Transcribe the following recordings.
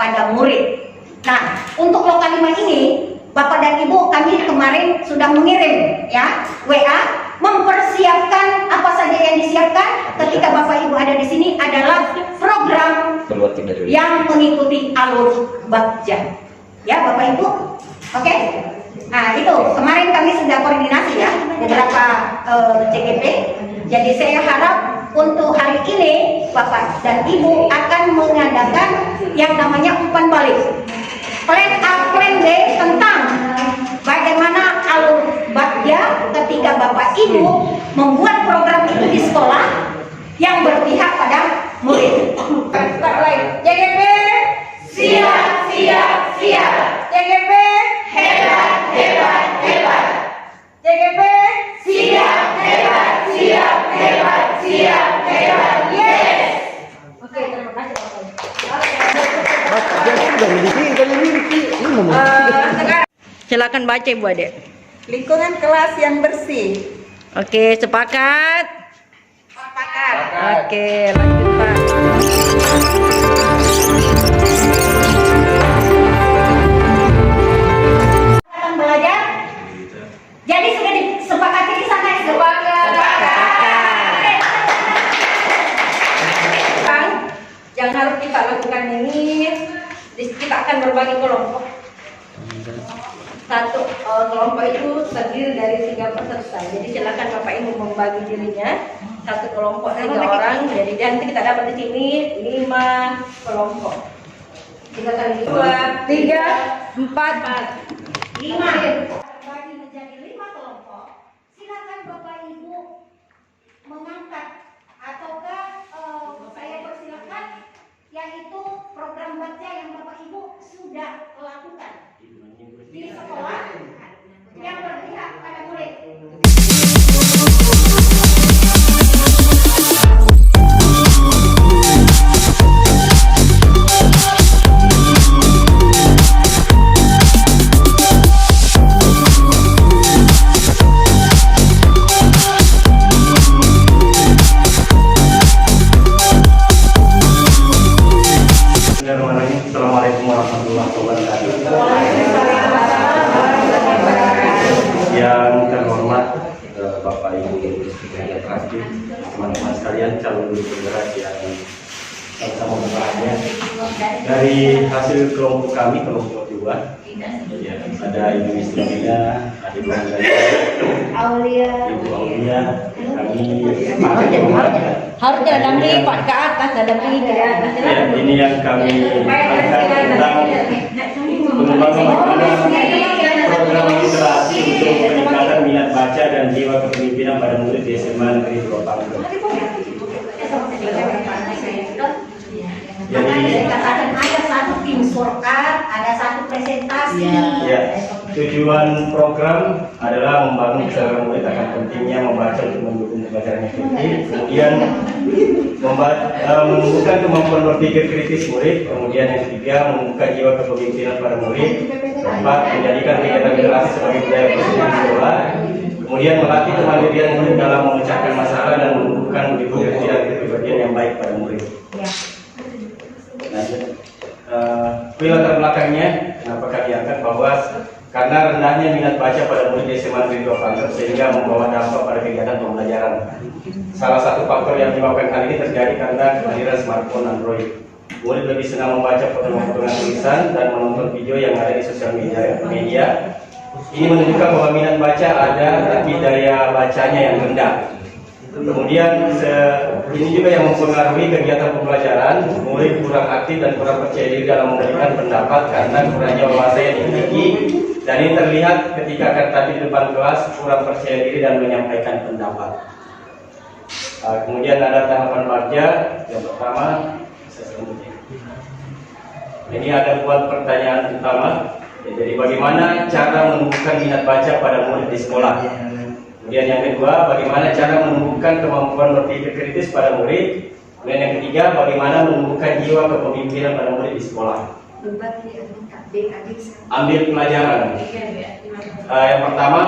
pada murid. Nah, untuk lokal 5 ini, Bapak dan Ibu kami kemarin sudah mengirim ya WA mempersiapkan apa saja yang disiapkan ketika Bapak Ibu ada di sini adalah program yang mengikuti alur Bagja. Ya Bapak Ibu, oke? Nah itu kemarin kami sudah koordinasi ya beberapa CGP. Jadi saya harap untuk hari ini Bapak dan Ibu akan mengadakan yang namanya umpan balik. Plan A, Plan B tentang bagaimana alur Bagja ketika Bapak Ibu membuat program itu di sekolah yang berpihak pada murid. JGP siap, siap, siap. JGP hebat, hebat, hebat. JGP siap, hebat, siap, hebat, siap, hebat. Yes. Oke, terima kasih Bapak. Silakan baca Ibu Ade. Lingkungan kelas yang bersih. Oke, sepakat? Sepakat. Oke, lanjut Pak. Akan belajar. Jadi sudah disepakati di sana ya? Yang harus kita lakukan ini, kita akan berbagi kelompok. Satu kelompok itu terdiri dari 3 peserta. Jadi silakan Bapak Ibu membagi dirinya. Satu kelompok 3 orang. Jadi nanti kita dapat di sini 5 kelompok. 3 kali 2, 3, 4, 5. Bagi menjadi 5 kelompok. Silakan Bapak Ibu mengangkat ataukah saya persilakan yaitu program baca yang Bapak Ibu sudah lakukan di sekolah yang berpihak pada murid. Assalamualaikum warahmatullahi wabarakatuh. Yang terhormat Bapak Ibu yang terakhir, teman-teman sekalian, calon guru penggerak yang sama berbahagia. Dari hasil kelompok kami, kelompok 2, ya, ada Ibu Istrinya, Ibu Aulia, kami harusnya ada lipat ke atas, ada pilih ke atas. ya, ini yang kami angkat tentang pengembangan program literasi untuk peningkatan minat baca dan jiwa kepemimpinan pada murid di SMA Negeri 2 Panggung. Jadi ada satu tim surkat, ada satu presentasi. ya, tujuan program adalah membangun kesadaran murid akan pentingnya membaca untuk mendukung pembelajaran efektif, kemudian menumbuhkan kemampuan berpikir kritis murid, kemudian yang ketiga membuka jiwa kepemimpinan pada murid, keempat menjadikan kegiatan literasi sebagai budaya positif di sekolah, kemudian melatih kemandirian murid dalam memecahkan masalah dan menumbuhkan budi pekerti dan kepribadian yang baik pada murid. Latar belakangnya kenapa kami angkat bahwa karena rendahnya minat baca pada murid di SMA Negeri 2 Panggung sehingga membawa dampak pada kegiatan pembelajaran. Salah satu faktor yang menyebabkan hal ini terjadi karena kehadiran smartphone Android. Murid lebih senang membaca potongan-potongan tulisan dan menonton video yang ada di sosial media. Ini menunjukkan bahwa minat baca ada, tapi daya bacanya yang rendah. Kemudian ini juga yang mempengaruhi kegiatan pembelajaran. Murid kurang aktif dan kurang percaya diri dalam memberikan pendapat karena kurangnya wawasan yang dimiliki. Dan ini terlihat ketika akan tadi di depan kelas kurang percaya diri dan menyampaikan pendapat. Kemudian ada tahapan Bagja. Yang pertama, ini ada buat pertanyaan utama. Jadi bagaimana cara menumbuhkan minat baca pada murid di sekolah? Kemudian yang kedua, bagaimana cara menumbuhkan kemampuan berpikir kritis pada murid? Kemudian yang ketiga, bagaimana menumbuhkan jiwa kepemimpinan pada murid di sekolah? Ambil pelajaran. Yang pertama,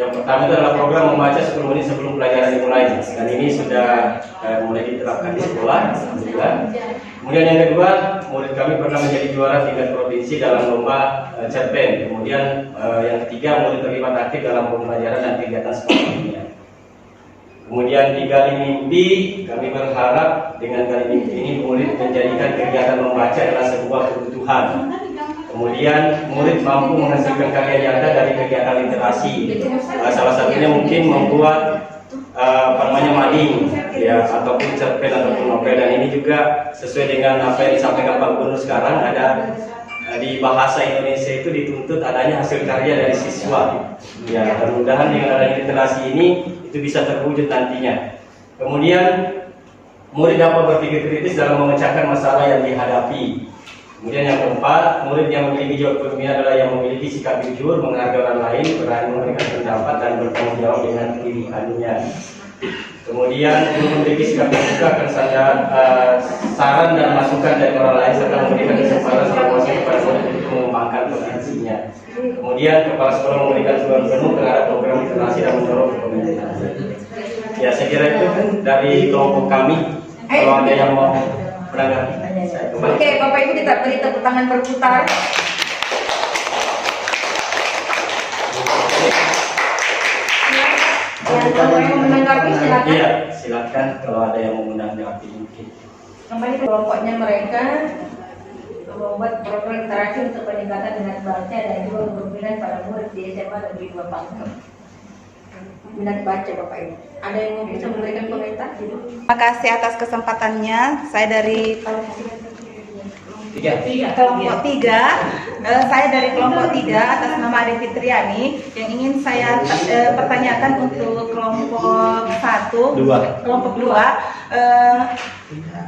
Yang pertama itu adalah program membaca 10 menit sebelum pelajaran dimulai, dan ini sudah mulai diterapkan di sekolah. Alhamdulillah. Kemudian yang kedua, murid kami pernah menjadi juara tingkat provinsi dalam lomba cerpen. Kemudian yang ketiga, murid terlibat aktif dalam pembelajaran dan kegiatan sekolah lainnya. Kemudian di Gali Mimpi, kami berharap dengan Gali Mimpi ini murid menjadikan kegiatan membaca adalah sebuah kebutuhan. Kemudian murid mampu menghasilkan karya nyata dari kegiatan literasi. Salah satunya mungkin membuat mading, ya, ataupun cerpen ataupun novel. Dan ini juga sesuai dengan apa yang disampaikan Pak Gubernur sekarang, ada di bahasa Indonesia itu dituntut adanya hasil karya dari siswa. Ya, mudah-mudahan dengan adanya literasi ini itu bisa terwujud nantinya. Kemudian murid dapat berpikir kritis dalam memecahkan masalah yang dihadapi. Kemudian yang keempat, murid yang memiliki jiwa kepemimpinan adalah yang memiliki sikap jujur, menghargai orang lain, berani memberikan pendapat dan bertanggung jawab dengan pilihannya. Kemudian memiliki sikap terbuka akan saran dan masukan dari orang lain serta memberikan kesempatan evaluasi kepada murid untuk mengembangkan potensinya. Kemudian kepala sekolah memberikan dukungan penuh terhadap program literasi dan mendorong kepemimpinan. Ya, saya kira itu dari kelompok kami. Kalau ada yang mau menanggapi. Oke, Bapak Ibu kita beri tepuk tangan berputar. Kalau yang menanggapi silakan. Iya, silakan kalau ada yang mau menanggapi mungkin. Kembali ke kelompoknya mereka membuat program literasi untuk peningkatan minat baca dan juga kepemimpinan para murid di SMA Negeri 2 Pangkep. Minat baca Bapak Ibu. Ada yang mau bisa memberikan komentar? Terima kasih atas kesempatannya. Saya dari kelompok 3. Saya dari kelompok 3 atas nama Adi Fitriani. Yang ingin saya pertanyakan untuk kelompok 1, kelompok 2.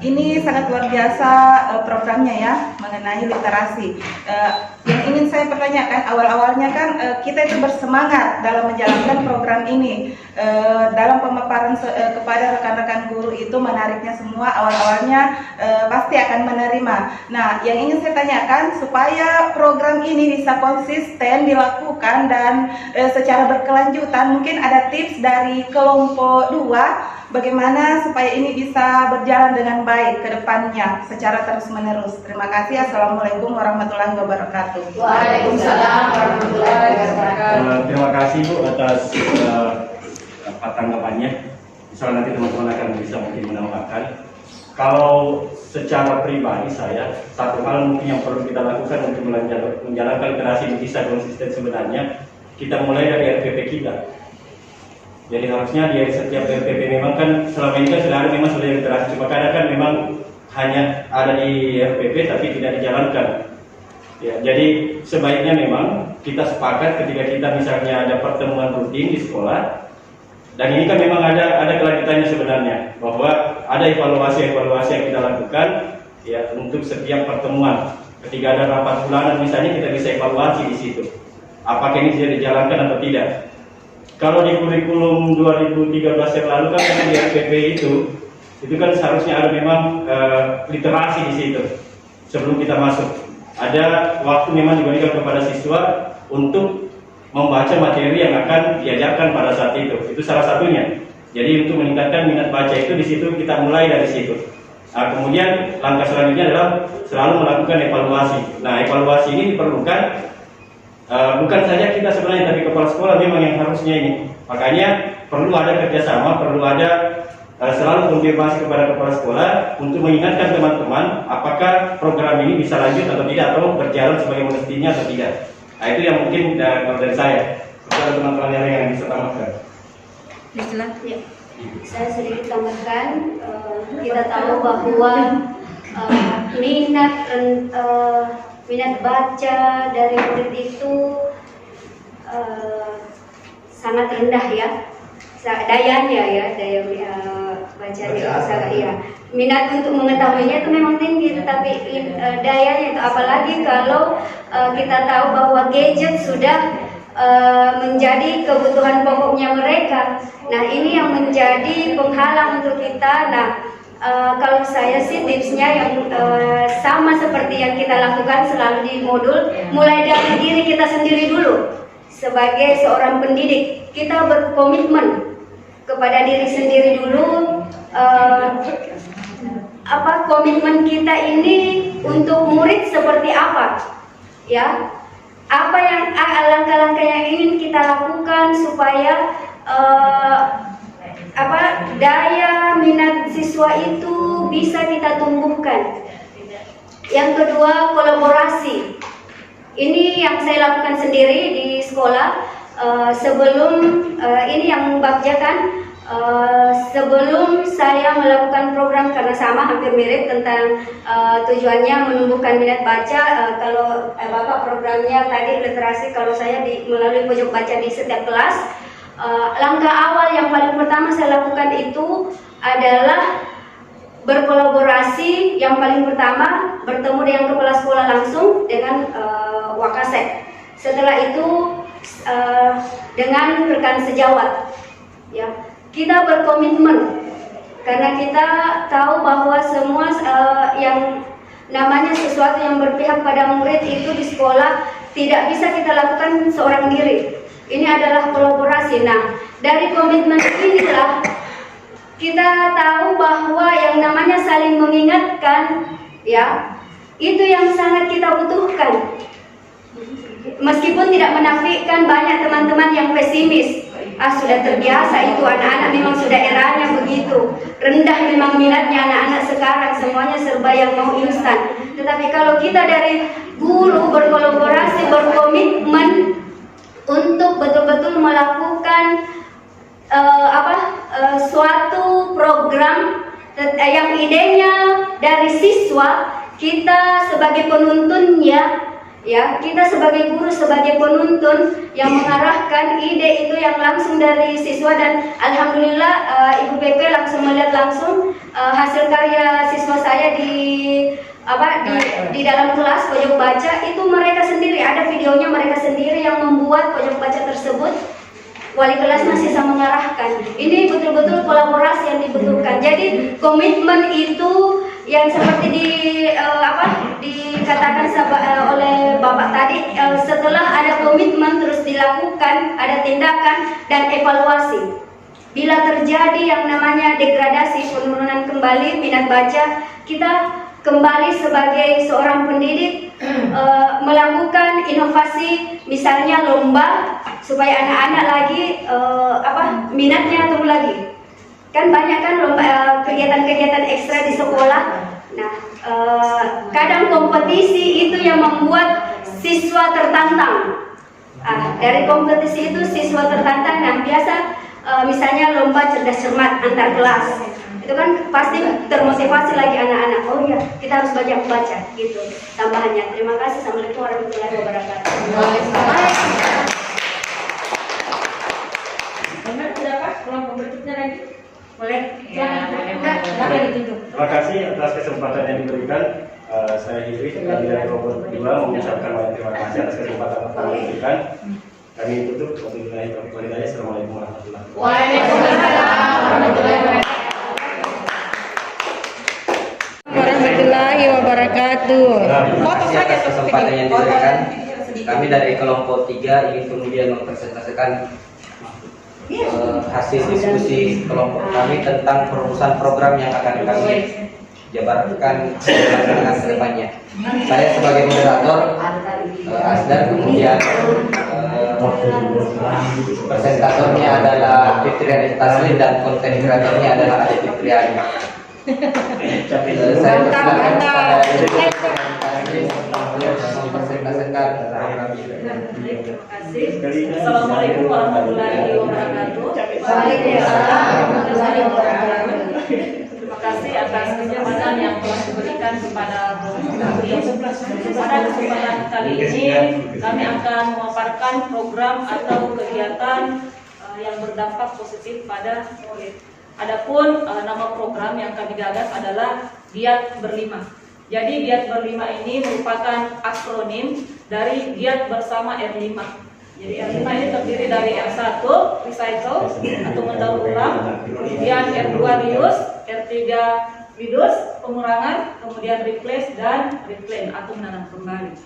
Ini sangat luar biasa programnya ya, mengenai literasi. Yang ingin saya pertanyakan, awal-awalnya kan kita itu bersemangat dalam menjalankan program ini. Dalam pemaparan kepada rekan-rekan guru itu menariknya semua, awal-awalnya pasti akan menerima. Nah, yang ingin saya tanyakan, supaya program ini bisa konsisten dilakukan dan secara berkelanjutan, mungkin ada tips dari kelompok 2 bagaimana supaya ini bisa berjalan dengan baik ke depannya secara terus-menerus. Terima kasih. Assalamualaikum warahmatullahi wabarakatuh. Waalaikumsalam warahmatullahi wabarakatuh. Terima kasih Bu atas tanggapannya. Misalnya nanti teman-teman akan bisa mungkin menambahkan. Kalau secara pribadi saya, satu hal mungkin yang perlu kita lakukan untuk menjalankan literasi yang bisa konsisten sebenarnya, kita mulai dari RPP kita. Jadi harusnya di setiap RPP memang kan selama ini kan sudah ada memang sudah literasi, cuma kadang kan memang hanya ada di RPP tapi tidak dijalankan. Ya, jadi sebaiknya memang kita sepakat ketika kita misalnya ada pertemuan rutin di sekolah, dan ini kan memang ada kelanjutannya sebenarnya, bahwa ada evaluasi yang kita lakukan ya untuk setiap pertemuan. Ketika ada rapat bulanan misalnya, kita bisa evaluasi di situ, apakah ini sudah dijalankan atau tidak. Kalau di kurikulum 2013 yang lalu kan memang di RPP itu kan seharusnya ada memang literasi di situ sebelum kita masuk. Ada waktu memang diberikan kepada siswa untuk membaca materi yang akan diajarkan pada saat itu. Itu salah satunya. Jadi untuk meningkatkan minat baca itu di situ kita mulai dari situ. Nah, kemudian langkah selanjutnya adalah selalu melakukan evaluasi. Nah, evaluasi ini diperlukan bukan saja kita sebenarnya, tapi kepala sekolah memang yang harusnya ini. Makanya perlu ada kerjasama, perlu ada selalu konfirmasi kepada kepala sekolah untuk mengingatkan teman-teman apakah program ini bisa lanjut atau tidak, atau berjalan sebagai mestinya atau tidak. Nah, itu yang mungkin kalau dari saya. Kepada teman-teman yang bisa tambahkan. Ya, saya sedikit tambahkan. Kita tahu bahwa minat baca dari murid itu sangat rendah ya, dayanya ya, daya bacanya ya. Minat untuk mengetahuinya itu memang tinggi, tetapi dayanya itu, apalagi kalau kita tahu bahwa gadget sudah menjadi kebutuhan pokoknya mereka. Nah, ini yang menjadi penghalang untuk kita. Nah, kalau saya sih tipsnya yang sama seperti yang kita lakukan selalu di modul, mulai dari diri kita sendiri dulu. sebagai seorang pendidik kita berkomitmen kepada diri sendiri dulu, apa komitmen kita ini untuk murid seperti apa, ya, apa yang langkah-langkah yang ingin kita lakukan supaya daya minat siswa itu bisa kita tumbuhkan. Yang kedua, kolaborasi. Ini yang saya lakukan sendiri di sekolah. Sebelum ini yang membagjakan, sebelum saya melakukan program, karena sama hampir mirip tentang tujuannya menumbuhkan minat baca. Kalau Bapak programnya tadi literasi, kalau saya melalui pojok baca di setiap kelas. Langkah awal yang paling pertama saya lakukan itu adalah berkolaborasi. Yang paling pertama bertemu dengan kepala sekolah langsung dengan Wakasek. Setelah itu dengan rekan sejawat, ya, kita berkomitmen karena kita tahu bahwa semua yang namanya sesuatu yang berpihak pada murid itu di sekolah tidak bisa kita lakukan seorang diri. Ini adalah kolaborasi. Nah, dari komitmen inilah kita tahu bahwa yang namanya saling mengingatkan, ya, itu yang sangat kita butuhkan. Meskipun tidak menafikan banyak teman-teman yang pesimis, sudah terbiasa itu anak-anak memang sudah eranya begitu, rendah memang minatnya anak-anak sekarang, semuanya serba yang mau instan. Tetapi kalau kita dari guru berkolaborasi, berkomitmen untuk betul-betul melakukan suatu program yang idenya dari siswa, kita sebagai penuntunnya, ya, kita sebagai guru, sebagai penuntun yang mengarahkan ide itu yang langsung dari siswa. Dan alhamdulillah Ibu PP langsung melihat langsung hasil karya siswa saya di dalam kelas pojok baca itu. Mereka sendiri, ada videonya mereka sendiri yang membuat pojok baca tersebut. Wali kelasnya sisa mengarahkan. Ini betul-betul kolaborasi yang dibutuhkan. Jadi komitmen itu yang seperti dikatakan oleh Bapak tadi, setelah ada komitmen terus dilakukan, ada tindakan dan evaluasi. Bila terjadi yang namanya degradasi, penurunan kembali minat baca, kita kembali sebagai seorang pendidik melakukan inovasi, misalnya lomba supaya anak-anak lagi minatnya tumbuh lagi. Kan banyak kan lomba kegiatan-kegiatan ekstra di sekolah. Nah, kadang kompetisi itu yang membuat siswa tertantang. Dari kompetisi itu siswa tertantang. Nah, biasa misalnya lomba cerdas cermat antar kelas. Itu kan pasti termotivasi lagi anak-anak. Oh iya, kita harus banyak baca gitu tambahannya. Terima kasih. Assalamualaikum warahmatullahi wabarakatuh. Kelompok berikutnya lagi. Boleh? Terima kasih atas kesempatan yang diberikan. Saya Hidri, kami dari kelompok 2 mengucapkan banyak terima kasih atas kesempatan yang diberikan. Kami tutup. Assalamualaikum warahmatullahi wabarakatuh. Waalaikumsalam warahmatullahi wabarakatuh. Terima kasih atas kesempatan yang diberikan. Kami dari kelompok 3 ingin kemudian mempresentasikan hasil diskusi kelompok kami tentang perumusan program yang akan kami jabarkan dengan ke depannya. Saya sebagai moderator Asdar, kemudian presentatornya adalah Fitriani Taslim dan konten kreatornya adalah Ade Fitriani. Saya persilakan kepada Assalamualaikum warahmatullahi wabarakatuh. Terima kasih atas kesempatan yang telah diberikan kepada kami. Pada kesempatan kali ini kami akan memaparkan program atau kegiatan yang berdampak positif pada murid. Adapun nama program yang kami gagas adalah Giat Berlima. Jadi Giat Berlima ini merupakan akronim dari Giat Bersama R5. Jadi R5 ini terdiri dari R1 recycle atau mendaur ulang, kemudian R2 reuse, R3 reduce pengurangan, kemudian replace dan reclaim atau menanam kembali.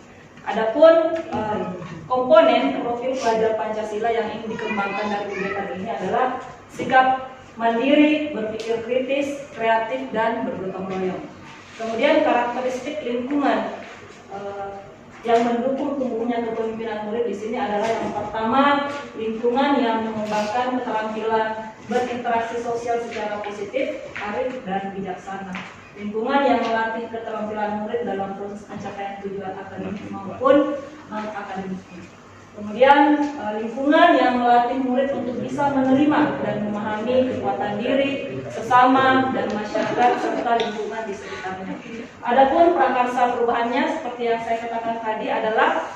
Adapun komponen profil pelajar Pancasila yang ingin dikembangkan dari kegiatan ini adalah sikap mandiri, berpikir kritis, kreatif, dan bergotong royong. Kemudian karakteristik lingkungan yang mendukung tumbuhnya kepemimpinan murid di sini adalah yang pertama, lingkungan yang mengembangkan keterampilan berinteraksi sosial secara positif, arif, dan bijaksana. Lingkungan yang melatih keterampilan murid dalam proses pencapaian tujuan akademik maupun non-akademik. Kemudian lingkungan yang melatih murid untuk bisa menerima dan memahami kekuatan diri, sesama, dan masyarakat serta lingkungan di sekitarnya. Adapun prakarsa perubahannya seperti yang saya katakan tadi adalah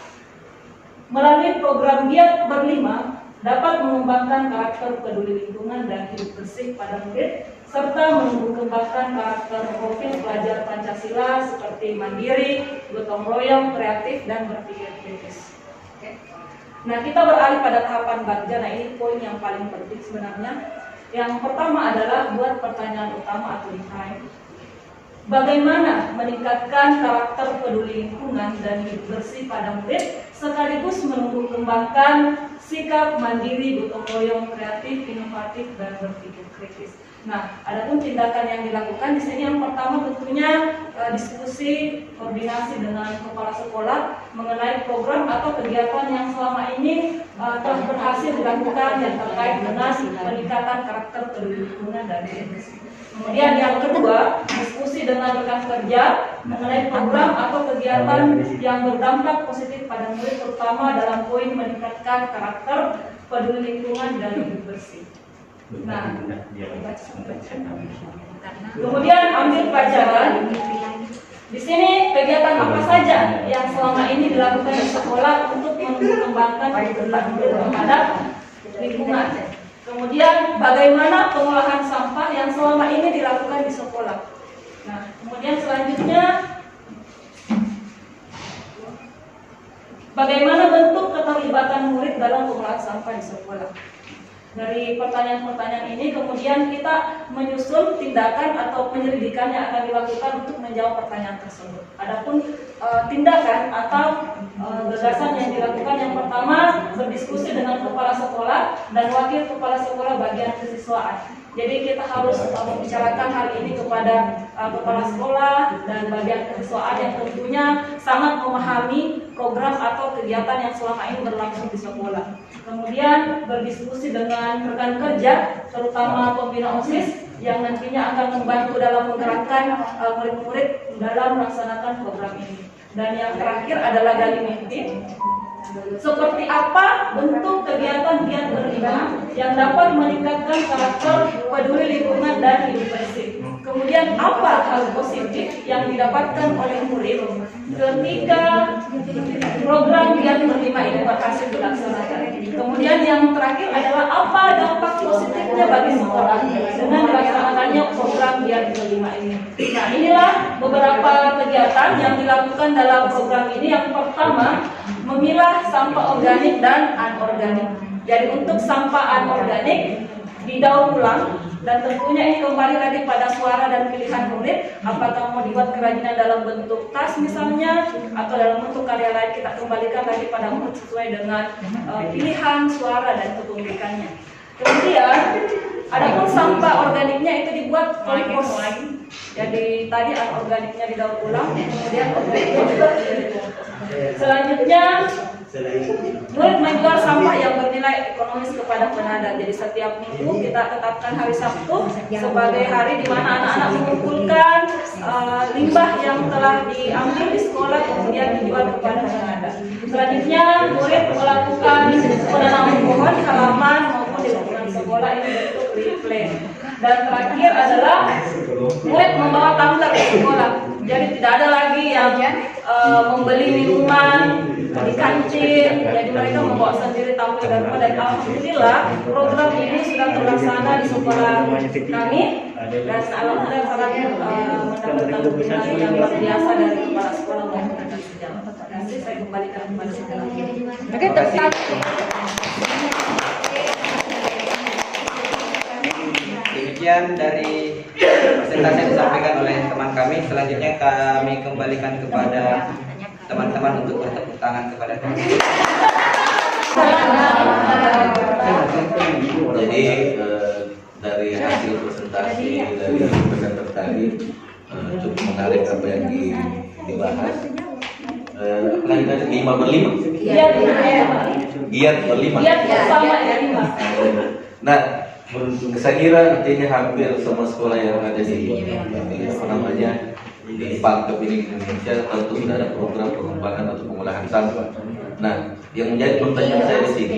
melalui program Giat Berlima dapat mengembangkan karakter peduli lingkungan dan hidup bersih pada murid, serta menumbuh kembangkan karakter profil pelajar Pancasila seperti mandiri, gotong royong, kreatif, dan berpikir kritis. Nah, kita beralih pada tahapan bagja. Nah, ini poin yang paling penting sebenarnya. Yang pertama adalah buat pertanyaan utama atau define. Bagaimana meningkatkan karakter peduli lingkungan dan hidup bersih pada murid, sekaligus menumbuh kembangkan sikap mandiri, gotong royong, kreatif, inovatif, dan berpikir kritis. Nah, adapun tindakan yang dilakukan di sini yang pertama tentunya diskusi, koordinasi dengan kepala sekolah mengenai program atau kegiatan yang selama ini telah berhasil dilakukan yang terkait dengan peningkatan karakter peduli lingkungan dan hidup bersih. Kemudian yang kedua, diskusi dengan rekan kerja mengenai program atau kegiatan yang berdampak positif pada murid, terutama dalam poin meningkatkan karakter peduli lingkungan dan hidup bersih. Nah, kemudian ambil pelajaran. Di sini kegiatan apa saja yang selama ini dilakukan di sekolah untuk mengembangkan kepedulian murid terhadap lingkungan. Kemudian bagaimana pengolahan sampah yang selama ini dilakukan di sekolah. Nah, kemudian selanjutnya bagaimana bentuk keterlibatan murid dalam pengolahan sampah di sekolah. Dari pertanyaan-pertanyaan ini kemudian kita menyusun tindakan atau penyelidikan yang akan dilakukan untuk menjawab pertanyaan tersebut. Adapun tindakan atau gagasan yang dilakukan, yang pertama berdiskusi dengan kepala sekolah dan wakil kepala sekolah bagian kesiswaan. Jadi kita harus membicarakan hal ini kepada kepala sekolah dan bagian kesiswaan yang tentunya sangat memahami program atau kegiatan yang selama ini berlangsung di sekolah. Kemudian berdiskusi dengan rekan kerja, terutama pembina OSIS yang nantinya akan membantu dalam menggerakkan murid-murid dalam melaksanakan program ini. Dan yang terakhir adalah gali mimpi. Seperti apa bentuk kegiatan Giat Berlima yang dapat meningkatkan karakter peduli lingkungan dan hidup bersih. Kemudian apa hal positif yang didapatkan oleh murid ketika program Giat Berlima ini berhasil dilaksanakan. Kemudian yang terakhir adalah apa dampak positifnya bagi sekolah dengan dilaksanakannya program Giat Berlima ini. Nah, inilah beberapa kegiatan yang dilakukan dalam program ini. Yang pertama, memilah sampah organik dan anorganik. Jadi untuk sampah anorganik didaur ulang, dan tentunya ini kembali lagi pada suara dan pilihan murid, apakah mau dibuat kerajinan dalam bentuk tas misalnya atau dalam bentuk karya lain, kita kembalikan lagi pada murid sesuai dengan pilihan suara dan kepemilikannya. Kemudian adapun sampah organiknya itu dibuat kompos. Jadi tadi anorganiknya didaur ulang, kemudian organiknya juga dikompos. Selanjutnya murid menjual sampah yang bernilai ekonomis kepada penadah. Jadi setiap minggu kita tetapkan hari Sabtu sebagai hari di mana anak-anak mengumpulkan limbah yang telah diambil di sekolah kemudian dijual kepada penadah. Selanjutnya murid melakukan penanaman pohon di halaman maupun di lingkungan sekolah, ini bentuk replant. Dan terakhir adalah murid membawa tumbler ke sekolah. Jadi tidak ada lagi yang membeli minuman di kantin. Jadi mereka membawa sendiri tumbler dan alhamdulillah program ini sudah terlaksana di sekolah kami, dan alhamdulillah sangat mendapatkan dukungan yang luar biasa dari kepala sekolah maupun rekan sejawat. Terima kasih, saya kembalikan kepada sekolah. Oke, tepat. Demikian dari presentasi yang disampaikan oleh teman kami. Selanjutnya kami kembalikan kepada teman-teman untuk bertemu. tangan kepada kami. Jadi dari hasil presentasi dari presenter tadi cukup menarik apa yang dibahas. Apalagi tadi 5 berlima. Giat berlima. Giat bersama ya 5. Nah, saya kira artinya hampir semua sekolah yang ada di apa namanya di Pangkep ini di Indonesia tentu sudah ada program pengembangan atau pengolahan sampah. Nah, yang menjadi pertanyaan saya di sini,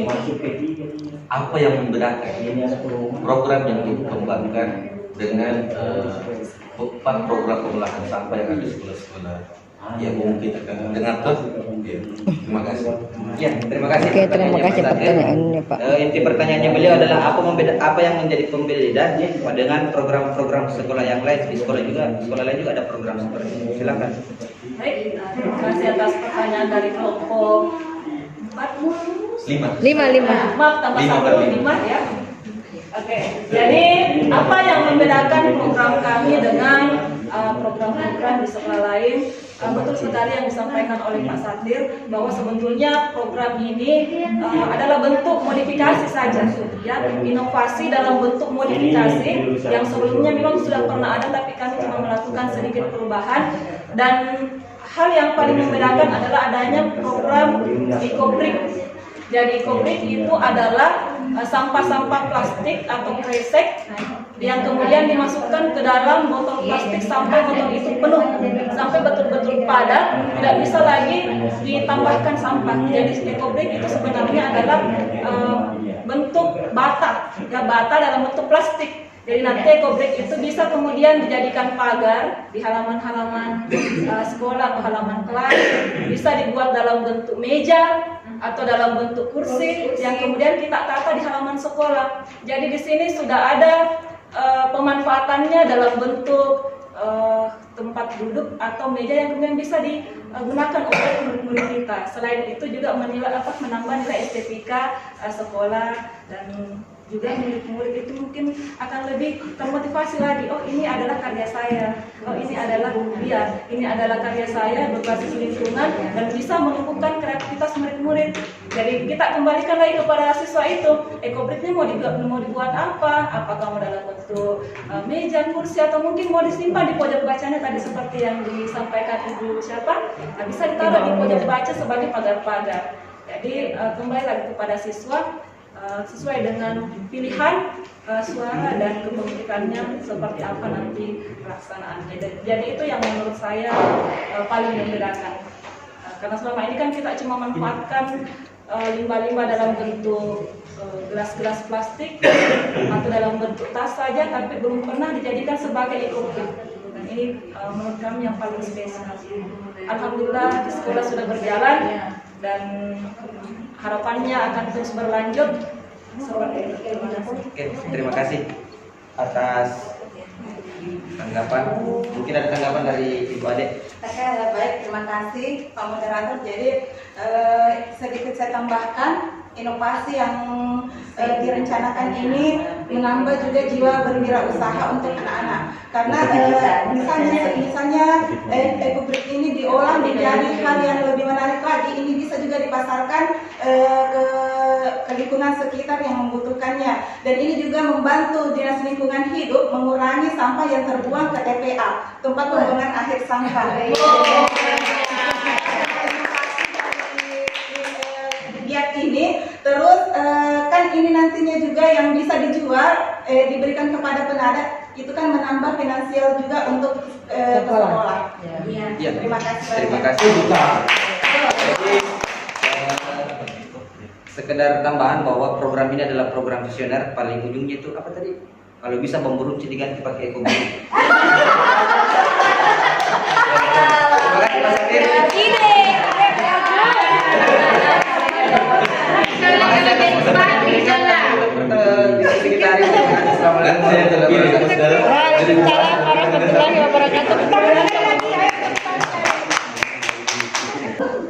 apa yang membedakan program yang dikembangkan dengan program pengolahan sampah yang ada di sekolah-sekolah yang mungkin akan dengar tuh? Ya. Terima kasih. Ya, terima kasih. Oke, terima kasih pertanyaannya, Pak. Inti pertanyaannya beliau adalah apa yang menjadi pembeda dengan program-program sekolah yang lain. Di sekolah lain juga ada program seperti ini. Silakan. Baik, terima kasih atas pertanyaan dari kelompok 5. 5. Maaf, tambah 1, 5 ya. Oke, jadi apa yang membedakan program kami dengan program-program di sekolah lain? Betul sekali yang disampaikan oleh Pak Satir bahwa sebetulnya program ini adalah bentuk modifikasi saja, ya, inovasi dalam bentuk modifikasi yang sebelumnya memang sudah pernah ada, tapi kami cuma melakukan sedikit perubahan. Dan hal yang paling membedakan adalah adanya program EcoBrick. Jadi EcoBrick itu adalah sampah-sampah plastik atau kresek yang kemudian dimasukkan ke dalam botol plastik sampai botol itu penuh, sampai betul-betul padat, tidak bisa lagi ditambahkan sampah. Jadi EcoBrick itu sebenarnya adalah bentuk bata, ya, bata dalam bentuk plastik. Jadi nanti EcoBrick itu bisa kemudian dijadikan pagar di halaman-halaman sekolah atau halaman kelas, bisa dibuat dalam bentuk meja atau dalam bentuk kursi yang kemudian kita tata di halaman sekolah. Jadi di sini sudah ada pemanfaatannya dalam bentuk tempat duduk atau meja yang kemudian bisa digunakan oleh murid-murid kita. Selain itu juga menambah nilai estetika sekolah, dan juga murid-murid itu mungkin akan lebih termotivasi lagi. Oh, ini adalah karya saya. Oh, ini adalah ini adalah karya saya berbasis lingkungan dan bisa menumbuhkan kreativitas murid-murid. Jadi kita kembalikan lagi kepada siswa itu. EcoBrick-nya mau dibuat apa? Apakah mau dalam bentuk meja, kursi, atau mungkin mau disimpan di pojok bacanya tadi seperti yang disampaikan Ibu siapa? Nah, bisa ditaruh di pojok baca sebagai pagar-pagar. Jadi kembali lagi kepada siswa, sesuai dengan pilihan suara dan kepemilikannya seperti apa nanti pelaksanaannya. Jadi itu yang menurut saya paling membedakan. Karena selama ini kan kita cuma manfaatkan limbah-limbah dalam bentuk gelas-gelas plastik atau dalam bentuk tas saja, tapi belum pernah dijadikan sebagai EcoBrick. Dan ini menurut kami yang paling spesial. Alhamdulillah di sekolah sudah berjalan dan harapannya akan terus berlanjut seperti itu. Oke, terima kasih atas tanggapan. Mungkin ada tanggapan dari Ibu Ade. Baik, terima kasih Pak Moderator. Jadi sedikit saya tambahkan, inovasi yang direncanakan ini menambah juga jiwa berwirausaha untuk anak-anak. Karena misalnya EcoBrick ini diolah menjadi hal yang lebih menarik lagi. Ini bisa juga dipasarkan ke lingkungan sekitar yang membutuhkannya. Dan ini juga membantu Dinas Lingkungan Hidup mengurangi sampah yang terbuang ke TPA, tempat pembuangan akhir sampah. Giat ini terus kan ini nantinya juga yang bisa dijual diberikan kepada penadah, itu kan menambah finansial juga untuk sekolah. Ya, Terima kasih. Terima kasih. Jadi, sekedar tambahan bahwa program ini adalah program visioner. Paling ujungnya itu apa tadi? Kalau bisa bambu runcit diganti pakai EcoBrick. Terima kasih Mas Satir.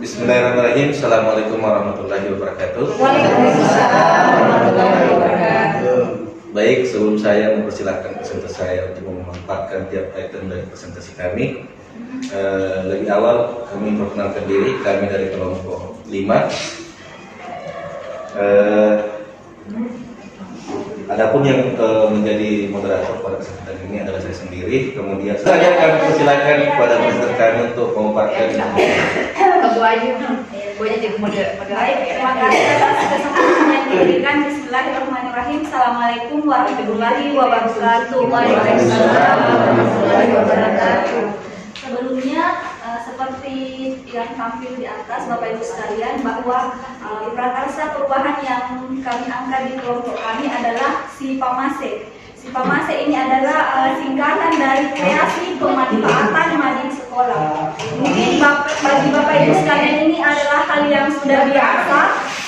Bismillahirrahmanirrahim. Assalamualaikum warahmatullahi wabarakatuh. Baik, sebelum saya mempersilahkan presentasi saya untuk memanfaatkan tiap item dari presentasi kami, Lebih awal kami memperkenalkan diri, kami dari kelompok 5. Adapun yang menjadi moderator pada kesempatan ini adalah saya sendiri. Kemudian saya kami persilakan kepada peserta kami untuk memaparkan. Baik, terima kasih atas kesempatan yang diberikan. Bismillahirrahmanirrahim. Assalamualaikum warahmatullahi wabarakatuh. Waalaikumsalam warahmatullahi wabarakatuh. Sebelumnya seperti yang tampil di atas Bapak Ibu sekalian, bahwa prakarsa perubahan yang kami angkat di kelompok kami adalah SIPAMASE. SIPAMASE ini adalah singkatan dari kreasi pemanfaatan mading sekolah. Mungkin bagi Bapak Ibu sekalian ini adalah hal yang sudah biasa,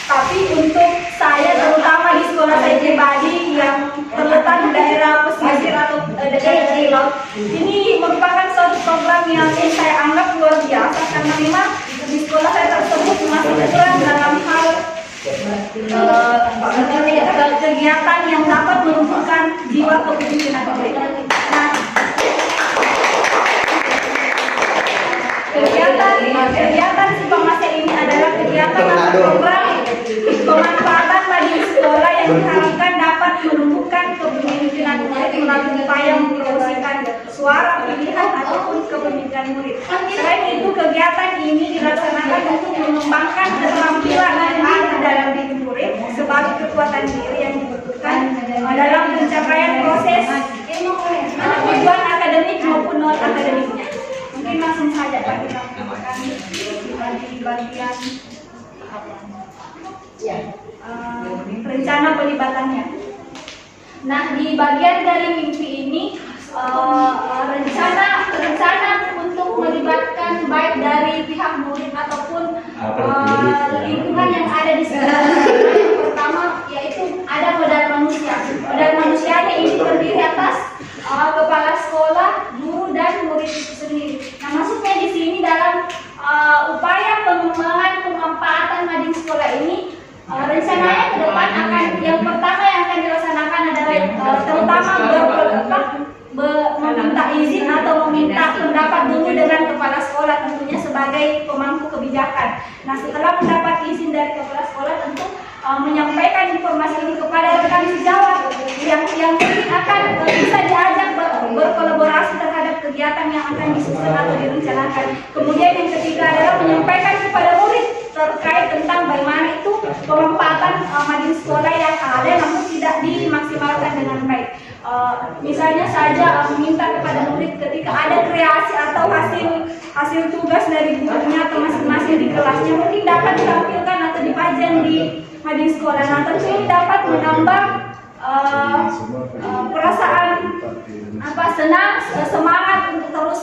tapi untuk saya terutama di sekolah saya pribadi yang terletak di daerah pesisir atau daerah di laut, ini merupakan suatu program yang saya anggap luar biasa, karena memang di sekolah saya tersebut masih kurang dalam hal kegiatan yang dapat menumbuhkan jiwa kepemimpinan. Nah, kegiatan SIPAMASE ini adalah kegiatan atau program pemanfaatan mading sekolah yang diharapkan dapat menumbuhkan kepemimpinan murid melalui upaya mempromosikan suara pilihan ataupun kepemimpinan murid. Selain itu, kegiatan ini dilaksanakan untuk mengembangkan keterampilan yang ada dalam diri murid sebagai kekuatan diri yang dibutuhkan dalam pencapaian proses tujuan akademik maupun non akademiknya. Mungkin langsung saja Pak kita melakukan di bagian rencana pelibatannya. Nah, di bagian dari mimpi ini rencana untuk melibatkan baik dari pihak murid ataupun lingkungan yang ada di sekitar. Yang pertama yaitu ada modal manusia. Modal manusianya ini terdiri atas kepala sekolah, guru dan murid itu sendiri. Nah, maksudnya di sini dalam upaya pengembangan pemanfaatan mading sekolah ini, rencananya ke depan akan yang pertama yang akan dilaksanakan adalah terutama meminta izin atau meminta pendapat dulu dengan kepala sekolah, tentunya sebagai pemangku kebijakan. Nah, setelah mendapat izin dari kepala sekolah, tentu menyampaikan informasi ini kepada rekan sejawat yang mungkin akan bisa diajak berkolaborasi terhadap kegiatan yang akan disusun atau direncanakan. Kemudian yang ketiga adalah menyampaikan kepada murid terkait tentang bagaimana itu pemanfaatan mading sekolah yang ada namun tidak dimaksimalkan dengan baik. Misalnya saja meminta kepada murid ketika ada kreasi atau hasil tugas dari gurunya atau masing-masing di kelasnya mungkin dapat ditampilkan atau dipajang di mading sekolah. Nah, tentu ini dapat menambah perasaan senang, semangat untuk terus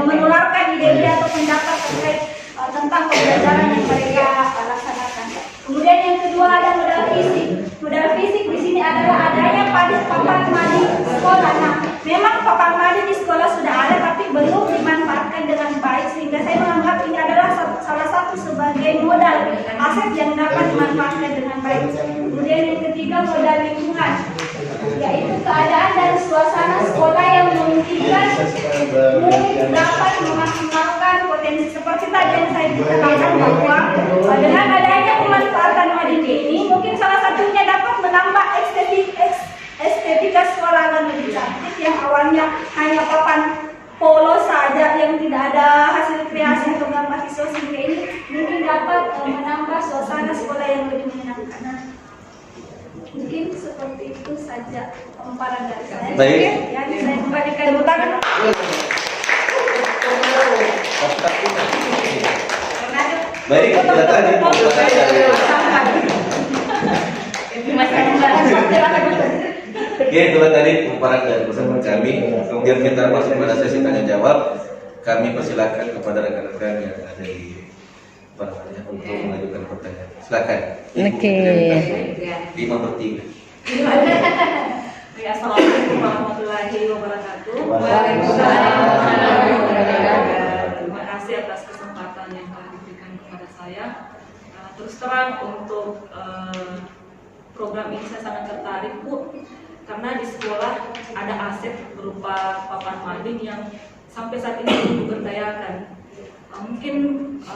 menularkan ide-ide atau pendapat terkait tentang pembelajaran yang mereka laksanakan. Kemudian yang kedua ada modal fisik. Modal fisik di sini adalah adanya papan mading sekolah. Nah, memang papan mading di sekolah sudah ada tapi belum dimanfaatkan dengan baik, sehingga saya menganggap ini adalah salah satu sebagai modal aset yang dapat dimanfaatkan dengan baik. Kemudian yang ketiga modal lingkungan, yaitu keadaan dan suasana sekolah yang memungkinkan murid dapat memaksimalkan potensi seperti tadi yang saya katakan bahwa dengan adanya pemanfaatan mading ini mungkin salah satunya dapat menambah estetika sekolah lebih cantik yang awalnya hanya papan polo saja yang tidak ada hasil kreasi atau gambar visual, sehingga ini mungkin dapat menambah suasana sekolah yang lebih menyenangkan. Mungkin seperti itu saja pemaparan dari saya. Baik. Yang saya kembalikan tepuk tangan. Baik, silakan Oke, itulah tadi pemaparan dari bersama kami. Kemudian kita masuk pada sesi tanya jawab. Kami persilakan kepada rekan-rekan yang ada di untuk mengajukan pertanyaan. Silakan. Oke. 5/3. Assalamualaikum warahmatullahi wabarakatuh. Terima kasih atas kesempatan yang telah diberikan kepada saya. Terus terang untuk program ini saya sangat tertarik, Bu, karena di sekolah ada aset berupa papan mading yang sampai saat ini belum diberdayakan. Mungkin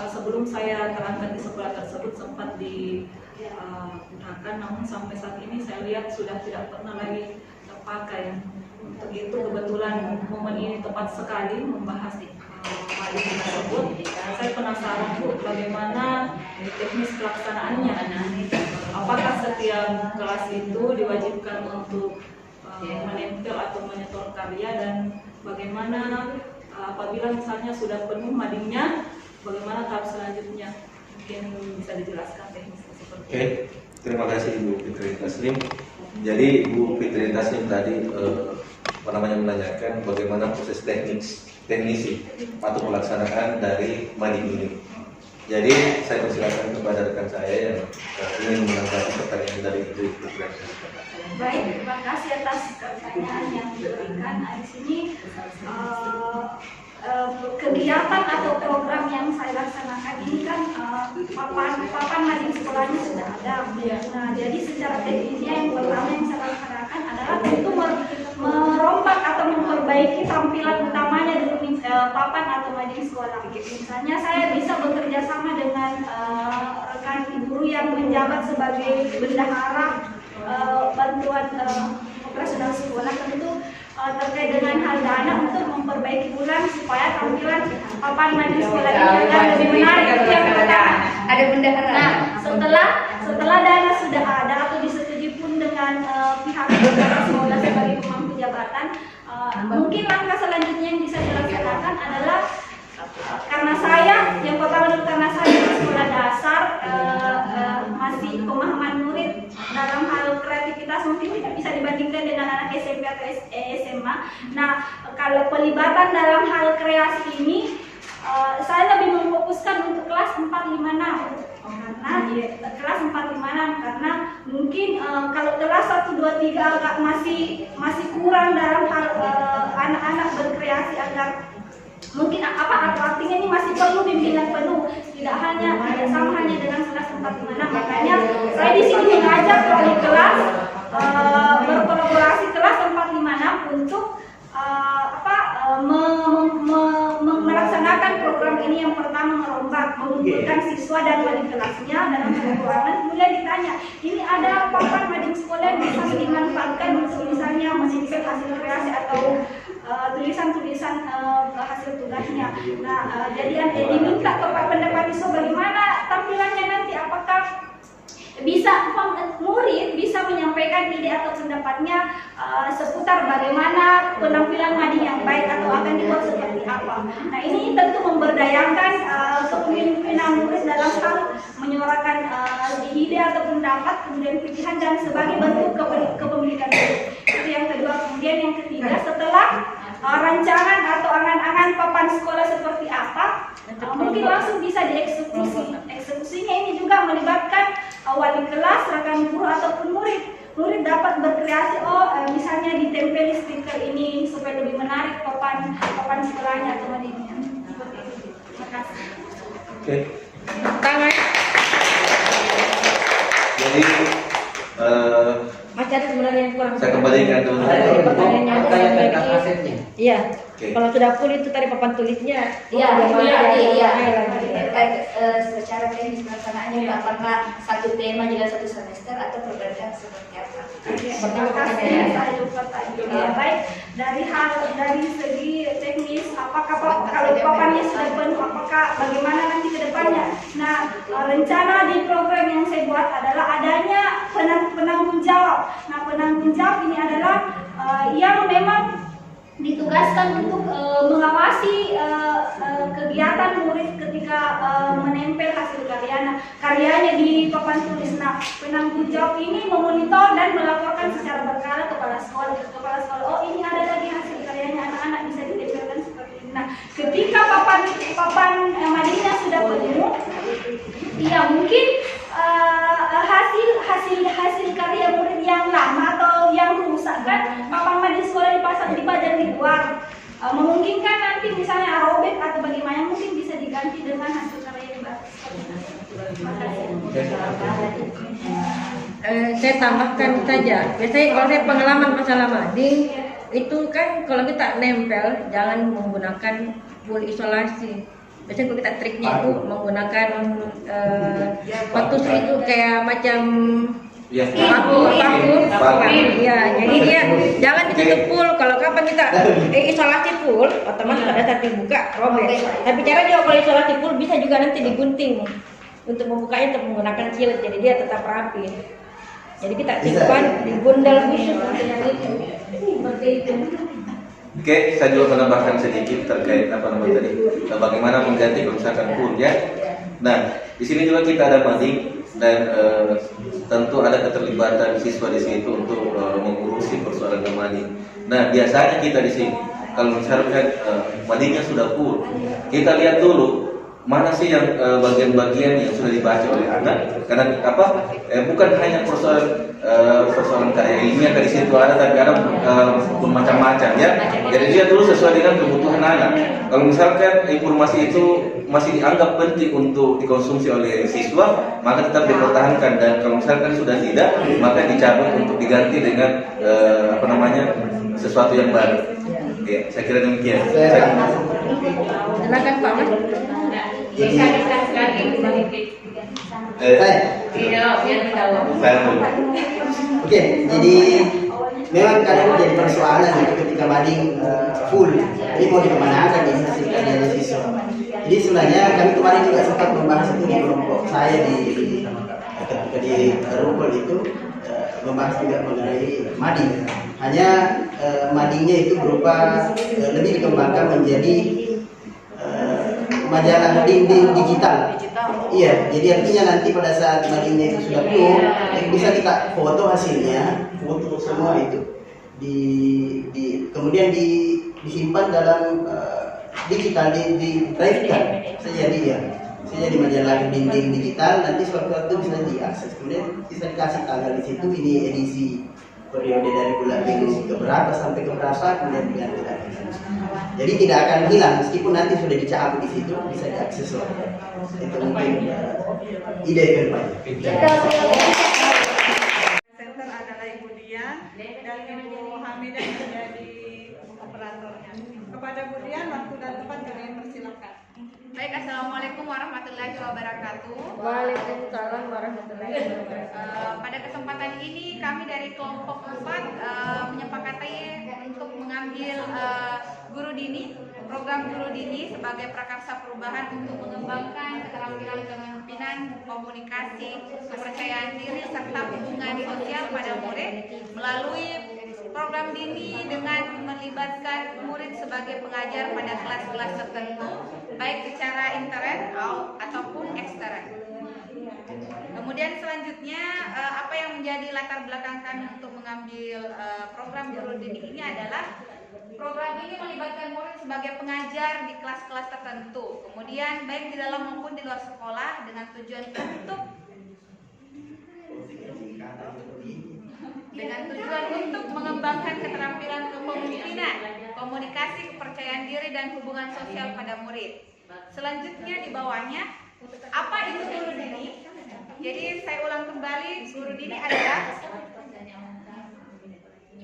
sebelum saya terangkat di sekolah tersebut sempat digunakan, namun sampai saat ini saya lihat sudah tidak pernah lagi terpakai. Untuk itu kebetulan momen ini tepat sekali membahas materi tersebut. Saya penasaran Bu, bagaimana teknis pelaksanaannya. Apakah setiap kelas itu diwajibkan untuk menempel atau menyetor karya, dan bagaimana apabila misalnya sudah penuh madingnya, bagaimana tahap selanjutnya? Mungkin bisa dijelaskan teknisnya seperti itu. Oke, terima kasih Ibu Fitri Taslim. Jadi Ibu Fitri Taslim tadi menanyakan bagaimana proses teknisi atau pelaksanaan dari mading ini. Jadi saya persilakan kepada rekan saya yang ingin menanggapi pertanyaan dari Ibu Fitri Taslim. Baik, terima kasih atas pertanyaan yang diberikan. Di sini kegiatan atau program yang saya laksanakan ini kan papan mading sekolahnya sudah ada. Nah, jadi secara teknisnya yang pertama yang saya laksanakan adalah tentu merombak atau memperbaiki tampilan utamanya dari papan atau mading sekolah. Misalnya saya bisa bekerja sama dengan rekan guru yang menjabat sebagai bendahara bantuan operasional sekolah, tentu terkait dengan hal dana untuk memperbaiki ulang supaya tampilan papan mading sekolah ini agar lebih menarik. Itu yang pertama. Ada bendahara. Nah, setelah dana sudah ada atau disetujui pun dengan pihak sekolah sebagai pemangku jabatan, mungkin langkah selanjutnya yang bisa dilaksanakan adalah karena saya yang pertama dulu, karena saya di sekolah dasar masih pemahaman murid dalam hal kreativitas mungkin tidak bisa dibandingkan dengan anak SMP atau SMA. Nah, kalau pelibatan dalam hal kreasi ini saya lebih memfokuskan untuk kelas 456 karena kelas 456 karena mungkin kalau kelas 1, 2, 3 agak masih kurang dalam hal anak-anak berkreasi, agar mungkin artinya ini masih perlu bimbingan penuh, tidak sama hanya dengan kelas 456. Makanya saya di sini mengajak wali kelas berkolaborasi kelas 456 untuk melaksanakan program ini. Yang pertama merombak, mengumpulkan siswa dan wali kelasnya dalam satu ruangan, kemudian ditanya, ini ada papan mading sekolah yang bisa dimanfaatkan untuk misalnya menyimpulkan hasil kreasi atau tulisan-tulisan hasil tugasnya. Nah, jadi diminta pendapat siswa bagaimana tampilannya nanti, apakah bisa murid bisa menyampaikan ide atau pendapatnya seputar bagaimana penampilan mading yang baik atau akan dibuat seperti apa. Nah, ini tentu memberdayakan kepemimpinan murid dalam hal menyuarakan ide atau pendapat, kemudian pilihan dan sebagai bentuk kepemilikan murid. Itu yang kedua. Kemudian yang ketiga, setelah rancangan atau angan-angan papan sekolah seperti apa, mungkin langsung bisa dieksekusi. Eksekusinya ini juga melibatkan wali kelas, rekan guru ataupun murid. Murid dapat berkreasi, misalnya ditempeli stiker ini supaya lebih menarik papan sekolahnya atau madingnya. Seperti itu. Terima kasih. Oke. Tangan. Jadi Masih ada sebenarnya yang kurang. saya kembalikan dulu. Pertanyaannya tentang asetnya. Iya. Oke. Kalau sudah full itu tadi papan tulisnya. Iya. Iya. Secara teknis pelaksanaannya apakah satu tema juga satu semester atau program seperti apa? Terima kasih. Saya lupa tadi. Baik, dari segi teknis, apakah kalau papannya sudah penuh, apakah bagaimana nanti ke depannya? Nah, rencana di program yang saya buat adalah adanya penanggung jawab. Nah, penanggung jawab ini adalah yang memang ditugaskan untuk mengawasi kegiatan murid ketika menempel hasil karyanya di papan tulis. Nah, penanggung jawab ini memonitor dan melaporkan secara berkala kepala sekolah. Oh, ini ada lagi hasil karyanya anak-anak, bisa ditempelkan seperti ini. Nah, ketika papan madingnya sudah penuh, ya mungkin hasil karya murid yang lama atau yang rusak kan papan mading sekolah dipajang di luar, memungkinkan nanti misalnya aerobik atau bagaimana mungkin bisa diganti dengan hasil karya yang baru. Terima kasih. Saya tambahkan saja. Biasanya kalau saya pengalaman masalah mading, itu kan kalau kita nempel jangan menggunakan full isolasi. Biasanya kalau kita triknya itu menggunakan patus itu kayak macam paku. Ya, jadi dia jangan ditutup full. Kalau kapan kita isolasi full, otomatis pada saat dibuka robek. Tapi cara juga kalau isolasi full bisa juga nanti digunting untuk membukanya untuk menggunakan silet, jadi dia tetap rapi. Jadi kita simpan di bundel khusus seperti itu. Oke, saya juga menambahkan sedikit terkait tadi bagaimana mengganti kalau misalkan full ya. Nah, di sini juga kita ada mading dan tentu ada keterlibatan siswa di situ untuk mengurusi persoalan mading. Nah, biasanya kita di sini kalau misalkan madingnya sudah full, kita lihat dulu mana sih yang bagian-bagian yang sudah dibaca oleh anak, karena bukan hanya persoalan kayak ilmiah di situ ada, tapi ada bermacam-macam ya. Jadi dia dulu sesuai dengan kebutuhan anak. Kalau misalkan informasi itu masih dianggap penting untuk dikonsumsi oleh siswa, maka tetap dipertahankan, dan kalau misalkan sudah tidak, maka dicabut untuk diganti dengan sesuatu yang baru. Ya, saya kira demikian. Silakan Pak Mas. Oke, jadi memang kadang menjadi persoalan ketika mading full. Jadi mau dikemanakan di hasil kajian siswa. Jadi sebenarnya kami kemarin juga sempat membahas itu di kelompok saya di Rukul itu membahas juga mengenai mading. Hanya madingnya itu berupa lebih dikembangkan menjadi majalah dinding digital. Iya, jadi artinya nanti pada saat madingnya itu sudah penuh, bisa kita foto hasilnya, foto semua itu, kemudian disimpan dalam digital, di drive kan, saya jadi majalah dinding digital. Nanti suatu-suatu bisa diakses, kemudian bisa dikasih tanggal di situ, ini edisi periode dari bulan minggu keberapa sampai keberapa, kemudian diganti lagi. Jadi tidak akan hilang meskipun nanti sudah dicabut di situ, bisa diakses lagi. Itu mungkin ide ke depan. Center adalah Ibu Dian dan Ibu Hamidah menjadi operatornya. Kepada Bu Dian, waktu dan tempat kami persilakan. Baik, assalamualaikum warahmatullahi wabarakatuh. Waalaikumsalam warahmatullahi wabarakatuh. Pada kesempatan ini kami dari kelompok 4 menyepakati untuk mengambil program Guru Dini sebagai prakarsa perubahan untuk mengembangkan keterampilan kepemimpinan, komunikasi, kepercayaan diri serta hubungan sosial pada murid melalui program Dini dengan melibatkan murid sebagai pengajar pada kelas-kelas tertentu, baik secara intern ataupun ekstern. Kemudian selanjutnya apa yang menjadi latar belakang kami untuk mengambil program Guru Dini ini adalah program ini melibatkan murid sebagai pengajar di kelas-kelas tertentu, kemudian baik di dalam maupun di luar sekolah dengan tujuan untuk mengembangkan keterampilan kepemimpinan, komunikasi, kepercayaan diri dan hubungan sosial pada murid. Selanjutnya di bawahnya, apa itu Guru Dini? Jadi saya ulang kembali, Guru Dini adalah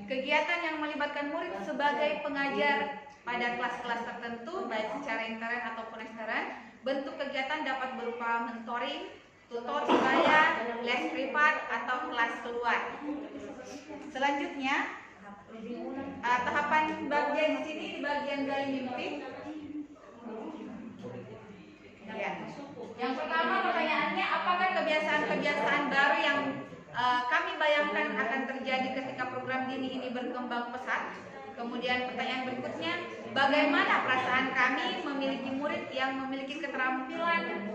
kegiatan yang melibatkan murid sebagai pengajar pada kelas-kelas tertentu, baik secara intern ataupun ekstern. Bentuk kegiatan dapat berupa mentoring, tutor sebaya, les privat, atau kelas keluar. Selanjutnya, tahapan bagian di sini di bagian gali mimpi. Ya. Yang pertama pertanyaannya, apakah kebiasaan-kebiasaan baru yang kami bayangkan akan terjadi ketika program Dini ini berkembang pesat? Kemudian pertanyaan berikutnya, bagaimana perasaan kami memiliki murid yang memiliki keterampilan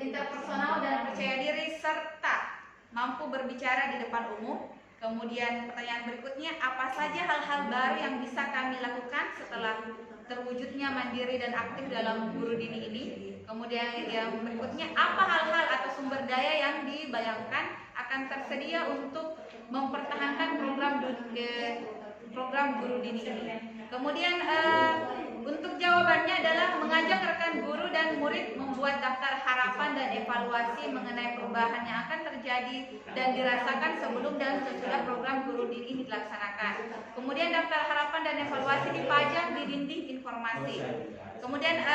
interpersonal dan percaya diri serta mampu berbicara di depan umum? Kemudian pertanyaan berikutnya, apa saja hal-hal baru yang bisa kami lakukan setelah terwujudnya mandiri dan aktif dalam Guru Dini ini? Kemudian yang berikutnya, apa hal-hal atau sumber daya yang dibayangkan akan tersedia untuk mempertahankan program Guru Dini ini? Kemudian untuk jawabannya adalah mengajak rekan guru dan murid membuat daftar harapan dan evaluasi mengenai perubahan yang akan terjadi dan dirasakan sebelum dan sesudah program guru dini ini dilaksanakan. Kemudian daftar harapan dan evaluasi dipajang di dinding informasi. Kemudian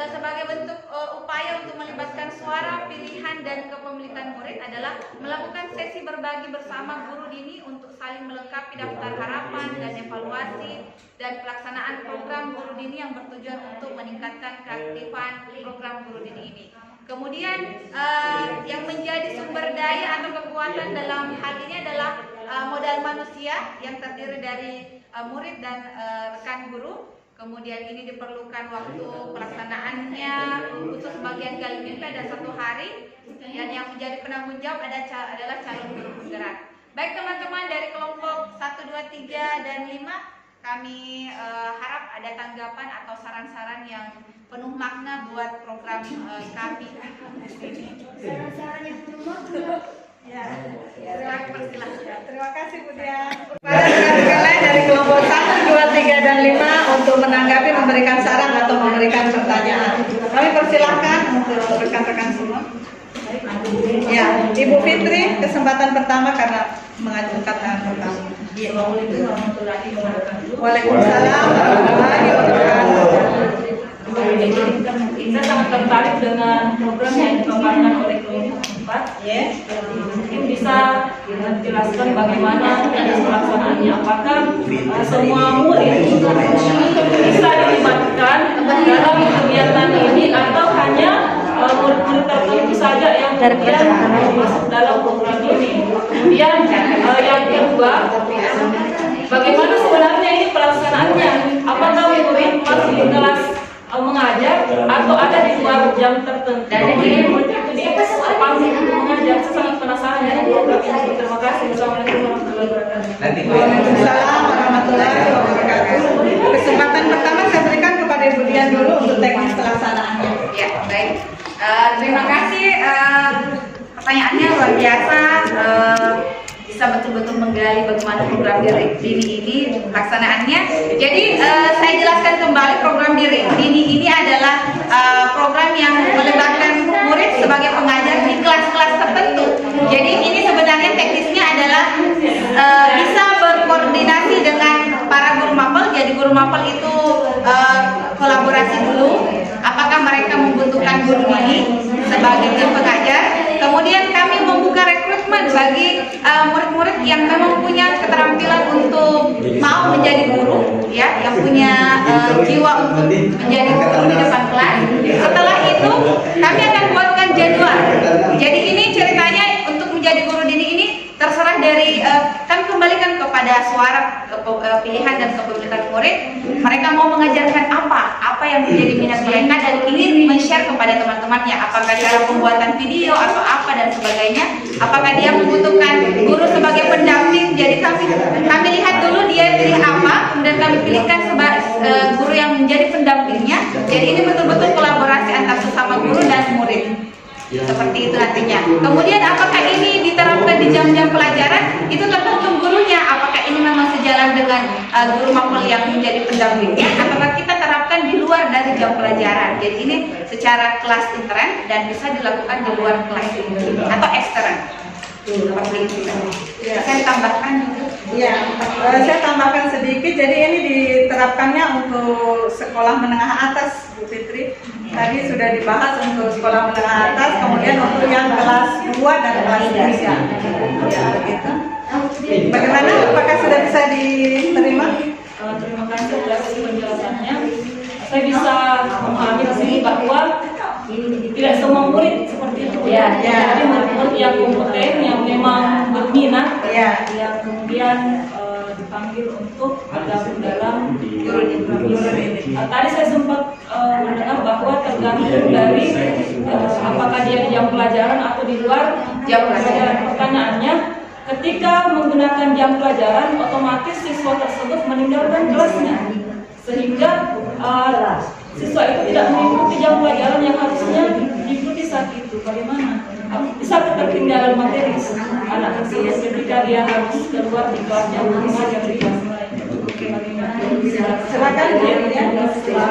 sebagai bentuk upaya untuk melibatkan suara, pilihan, dan kepemilikan murid adalah melakukan sesi berbagi bersama guru dini untuk saling melengkapi daftar harapan dan evaluasi dan pelaksanaan program guru dini yang bertujuan untuk meningkatkan keaktifan program guru dini ini. Kemudian yang menjadi sumber daya atau kekuatan dalam hal ini adalah modal manusia yang terdiri dari murid dan rekan guru. Kemudian ini diperlukan waktu pelaksanaannya, khusus bagian kali mimpi ada 1 hari, dan yang menjadi penanggung jawab adalah calon guru penggerak. Baik teman-teman dari kelompok 1, 2, 3, dan 5, kami harap ada tanggapan atau saran-saran yang penuh makna buat program kami. Saran-saran yang penuh makna. Ya, Terima kasih Bu Dian. Para rekan-rekan lain dari kelompok 1, 2, 3, dan 5 untuk menanggapi, memberikan saran atau memberikan pertanyaan. Kami persilahkan untuk rekan-rekan semua. Ya, Ibu Fitri, kesempatan pertama karena mengajukan hal pertama. Waalaikumsalam warahmatullahi wabarakatuh. Saya sangat tertarik dengan program yang dikembangkan oleh kelompok 4. Mungkin bisa dijelaskan bagaimana pelaksanaannya. Apakah semua murid bisa dilibatkan dalam kegiatan ini atau hanya murid-murid tertentu saja yang kemudian masuk dalam program ini? Kemudian yang kedua, bagaimana sebenarnya ini pelaksanaannya? Apakah murid masih di kelas mengajar atau ada di luar jam tertentu? Jadi panggil untuk mengajar. Saya sangat penasaran dengan program ini. Terima kasih. Assalamualaikum warahmatullahi wabarakatuh. Waalaikumsalam warahmatullahi wabarakatuh. Kesempatan pertama saya berikan kepada Ibu Dian dulu untuk teknis pelaksanaannya. Ya, baik. Terima kasih. Pertanyaannya luar biasa. Bisa betul-betul menggali bagaimana program dini ini pelaksanaannya. Jadi saya jelaskan kembali program dini ini adalah program yang melibatkan murid sebagai pengajar di kelas-kelas tertentu. Jadi ini sebenarnya teknisnya adalah bisa berkoordinasi dengan para guru mapel. Jadi guru mapel itu kolaborasi dulu. Apakah mereka membutuhkan guru dini sebagai tim pengajar? Kemudian kami membuka rekrutmen bagi murid-murid yang memang punya keterampilan untuk mau menjadi guru, ya, yang punya jiwa untuk menjadi guru di depan kelas. Setelah itu kami akan buatkan jadwal. Jadi ini ceritanya untuk menjadi guru dini ini terserah dari kami kembalikan kepada suara pilihan dan kepemilikan murid. Mereka mau mengajarkan apa yang menjadi minat mereka dan ingin men-share kepada teman-temannya. Apakah cara pembuatan video atau apa dan sebagainya. Apakah dia membutuhkan guru sebagai pendamping. Jadi kami lihat dulu dia pilih apa, kemudian kami pilihkan guru yang menjadi pendampingnya. Jadi ini betul-betul kolaborasi antara sesama guru dan murid. Seperti itu artinya. Kemudian apakah ini diterapkan di jam-jam pelajaran? Itu tergantung gurunya. Apakah ini memang sejalan dengan guru mapel yang menjadi pendampingnya? Apakah kita terapkan di luar dari jam pelajaran? Jadi ini secara kelas intern dan bisa dilakukan di luar kelas atau ekstern. Seperti itu. Saya tambahkan juga. Ya, saya tambahkan sedikit. Jadi ini diterapkannya untuk sekolah menengah atas, Bu Fitri. Tadi sudah dibahas untuk sekolah menengah atas, kemudian untuk yang kelas 2 dan kelas 3. Ya, gitu. Bagaimana? Apakah sudah bisa diterima? Terima kasih atas penjelasannya. Saya bisa memahami di sini bahwa tidak semua murid seperti itu. Jadi murid-murid yang kompeten, yang memang berminat, yang kemudian dipanggil untuk bergabung dalam program ini. Tadi saya sempat mendengar bahwa tergantung dari apakah dia di jam pelajaran atau di luar jam pelajaran. Pertanyaannya, ketika menggunakan jam pelajaran, otomatis siswa tersebut meninggalkan kelasnya, sehingga siswa itu tidak mengikuti jam pelajaran yang harusnya diikuti saat itu. Bagaimana? Bisa ketertinggalan materi anak tersebut ketika dia harus keluar di kelasnya untuk mengajar di kelas lain. Bagaimana? Silakan Bu.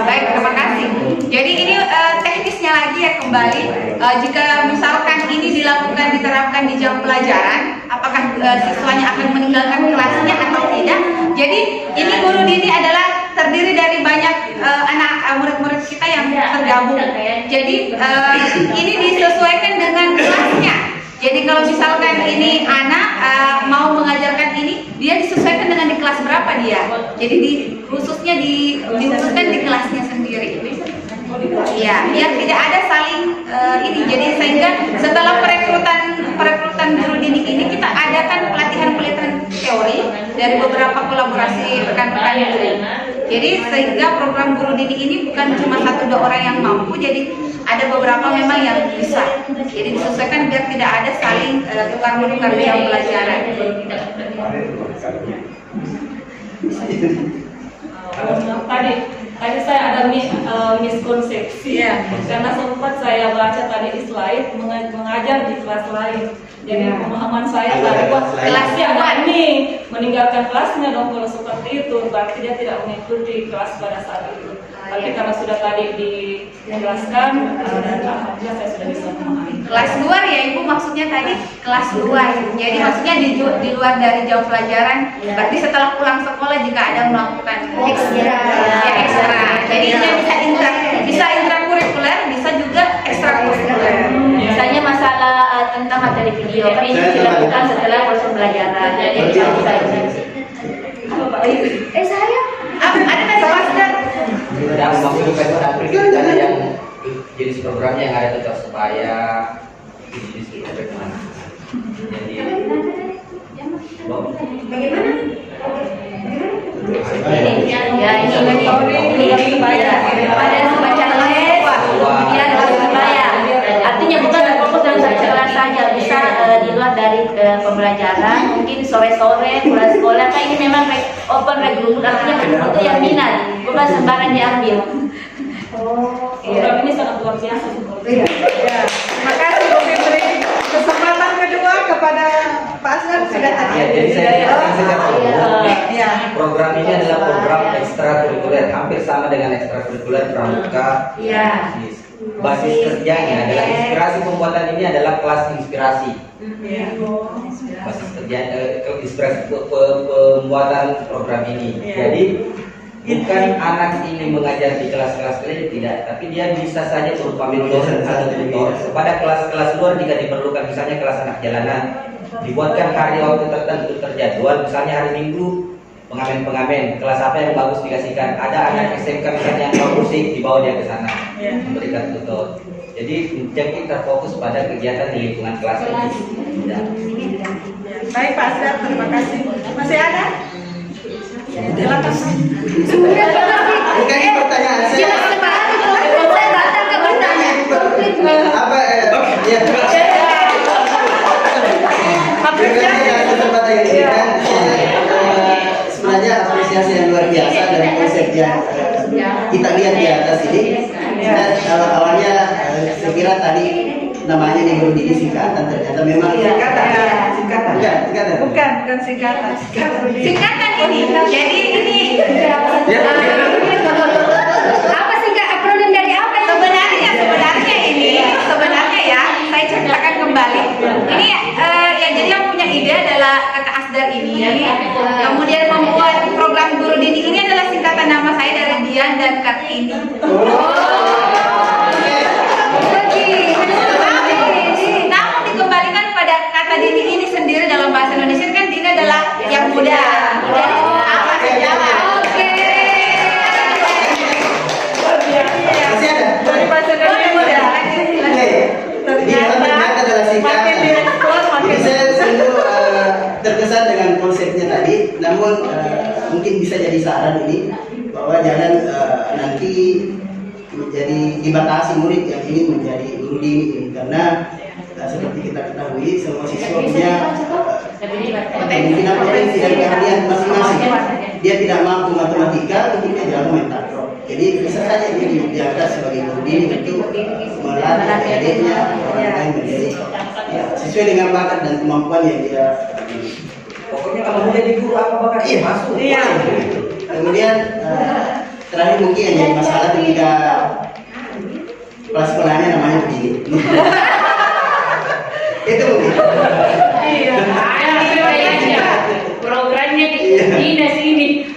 Baik, terima kasih. Jadi ini teknisnya lagi ya kembali. Jika misalkan ini dilakukan diterapkan di jam pelajaran, apakah siswanya akan meninggalkan kelasnya atau tidak? Jadi ini guru dini adalah terdiri dari banyak murid-murid kita yang tergabung. Jadi ini disesuaikan dengan kelasnya. Jadi kalau misalkan ini anak mau mengajarkan ini, dia disesuaikan dengan di kelas berapa dia. Jadi dihususkan di kelasnya sendiri. Ya, biar tidak ada saling ini. Jadi sehingga setelah perekrutan guru dini ini kita adakan pelatihan teori dari beberapa kolaborasi rekan-rekan guru. Jadi sehingga program guru dini ini bukan cuma 1-2 orang yang mampu, jadi ada beberapa memang yang bisa. Jadi disesuaikan biar tidak ada saling tukar-menukar jam pelajaran. Tadi saya ada miskonsepsi ya, karena sempat saya baca tadi di slide mengajar di kelas lain. Jadi pemahaman saya tadi kelasnya ada ini meninggalkan kelasnya dong, kalau seperti itu berarti dia tidak mengikuti kelas pada saat itu. Tapi karena sudah tadi dijelaskan dan alhamdulillah saya sudah bisa memahami. Kelas luar ya Ibu, maksudnya tadi kelas luar. Jadi maksudnya di luar dari jam pelajaran. Berarti setelah pulang sekolah jika ada melakukan ekstra. Jadi dia bisa intrakurikuler, bisa juga ekstrakurikuler. Misalnya masalah tentang materi video, kan ini dilakukan setelah proses pembelajaran. Jadi saya Ada tadi pastor. Dan maksudnya yang jenis programnya yang ada tetap supaya jenis itu bagaimana? Jadi ya ini ada semacam les, kemudian harus dibayar. Artinya bukan fokus dalam satu kelas saja, bisa di luar dari pembelajaran, mungkin sore-sore pulang sekolah. Kan ini memang open recruitment, artinya betul-betul yang minat, bukan sembarang diambil. Program ini sangat luar biasa. Iya. Terima kasih Bu Fitri. Kesempatan kedua kepada Pak Aslan sudah tadi. ya, jadi Iya. program ini adalah program ekstrakurikuler, hampir sama dengan ekstrakurikuler pramuka. Iya. Basis kerjanya adalah inspirasi pembuatan ini adalah kelas inspirasi. Basis kerja inspirasi pembuatan program ini. Jadi bukan anak ini mengajar di kelas-kelas lain, tidak, tapi dia bisa saja berupa mentor atau tutor kepada kelas-kelas luar jika diperlukan. Misalnya kelas anak jalanan, dibuatkan hari waktu tertentu terjadwal, misalnya hari Minggu pengamen-pengamen, kelas apa yang bagus dikasihkan. Ada anak SMK misalnya yang mau musik, dibawa dia ke sana memberikan tutor. Jadi jangan terfokus pada kegiatan di lingkungan kelas ini. Baik Pak Aslan, terima kasih. Masih ada? Silakan. Bukan ini pertanyaan saya. Apa ya? Kesempatan ini kan sebenarnya apresiasi yang luar biasa dari konsep yang kita lihat di atas ini. Dan awalnya saya kira tadi namanya nih guru dini singkatan, ternyata memang Singkatan. Bukan singkatan. Singkatan ini. Jadi ini apa singkat akronim dari apa? Sebenarnya ya saya ceritakan kembali. Ini ya jadi yang punya ide adalah Kakak Asdar ini. Kemudian membuat program guru dini ini adalah singkatan nama saya dari Dian dan Kartini. Namun dikembalikan pada kata dini ini sendiri dalam bahasa Indonesia kan dini adalah yang muda. Apa sejalan? Oke. masih ada. Dari bahasa Indonesia. Ternyata adalah singkatan. Jadi saya sungguh terkesan dengan konsepnya tadi, namun mungkin bisa jadi saran ini bahwa jangan nanti menjadi dibatasi murid yang ingin menjadi guru dini ini, karena seperti kita ketahui semua siswa punya potensi dan keahlian masing-masing. Dia tidak mampu matematika, mungkin dia jago main takraw. Jadi bisa saja dia diangkat sebagai guru dini untuk melatih adik-adiknya orang lain menjadi sesuai dengan bakat dan kemampuan yang dia. Pokoknya kalau mau jadi guru apa bakat masuk. Kemudian Terakhir mungkin yang jadi masalah ketika kelas sekolahnya namanya begini. Itu mungkin. Iya, programnya di dinas ini.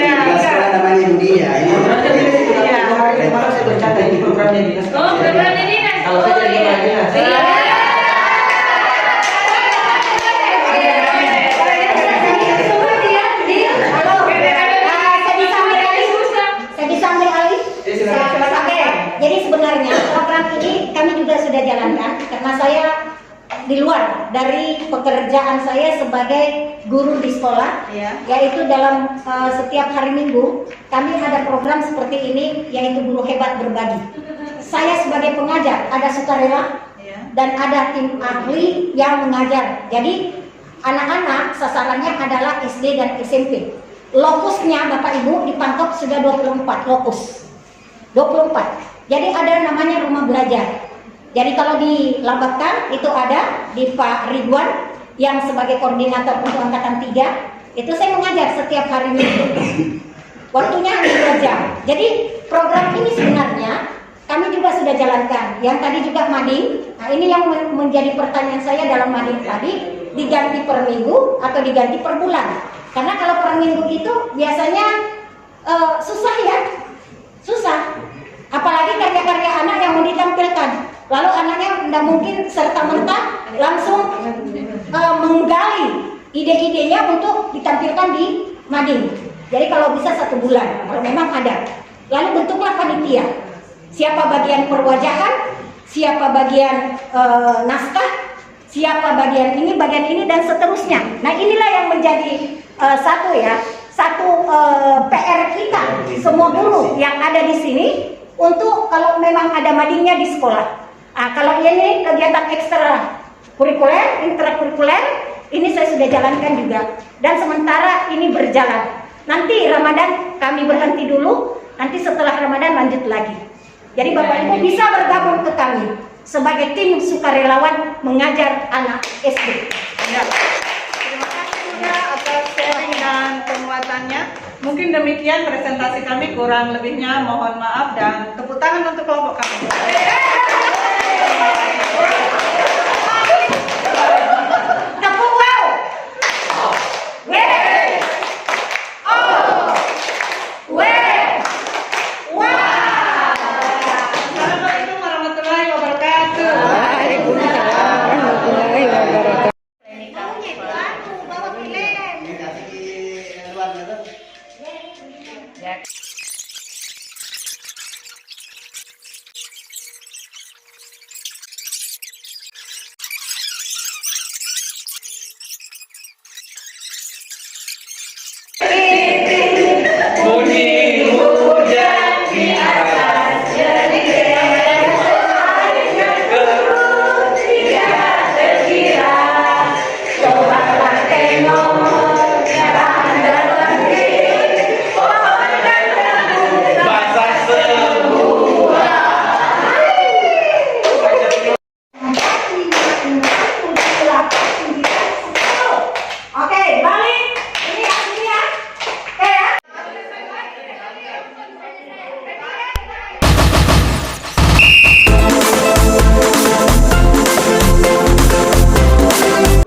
Kelas sekolah namanya begini ya. Ini Kemarin saya bercanda ini programnya dinas. Oh, programnya dinas. Kalau saya jadi kepala dinas. Jadi sebenarnya program ini kami juga sudah jalankan karena saya di luar dari pekerjaan saya sebagai guru di sekolah, yaitu dalam setiap hari Minggu kami ada program seperti ini, yaitu Guru Hebat Berbagi. Saya sebagai pengajar ada sukarela dan ada tim ahli yang mengajar. Jadi anak-anak sasarannya adalah SD dan SMP. Lokusnya Bapak Ibu dipangkep sudah 24 lokus. 24. Jadi ada namanya rumah belajar. Jadi kalau dilambatkan itu ada di Pak Ridwan yang sebagai koordinator untuk angkatan 3. Itu saya mengajar setiap hari Minggu. Waktunya hanya 2 jam. Jadi program ini sebenarnya kami juga sudah jalankan. Yang tadi juga mading. Nah ini yang menjadi pertanyaan saya dalam mading tadi, diganti per minggu atau diganti per bulan. Karena kalau per minggu itu biasanya susah ya, susah. Apalagi karya-karya anak yang mau ditampilkan. Lalu anaknya tidak mungkin serta-merta langsung menggali ide-idenya untuk ditampilkan di mading. Jadi kalau bisa 1 bulan, kalau memang ada. Lalu bentuklah panitia. Siapa bagian perwajahan, siapa bagian naskah, siapa bagian ini dan seterusnya. Nah inilah yang menjadi satu PR kita semua guru yang ada di sini untuk kalau memang ada madingnya di sekolah. Kalau ini kegiatan ekstra kurikuler, intrakurikuler, ini saya sudah jalankan juga. Dan sementara ini berjalan. Nanti Ramadan kami berhenti dulu, nanti setelah Ramadan lanjut lagi. Jadi Bapak Ibu bisa bergabung ke kami sebagai tim sukarelawan mengajar anak SD. Ya. Terima kasih Bunda atas sharing dan penguatannya. Mungkin demikian presentasi kami, kurang lebihnya mohon maaf dan tepuk tangan untuk kelompok kami. Tepuk wow. Assalamualaikum warahmatullahi wabarakatuh. Oke, balik. Ini ya, sini ya. Oke ya.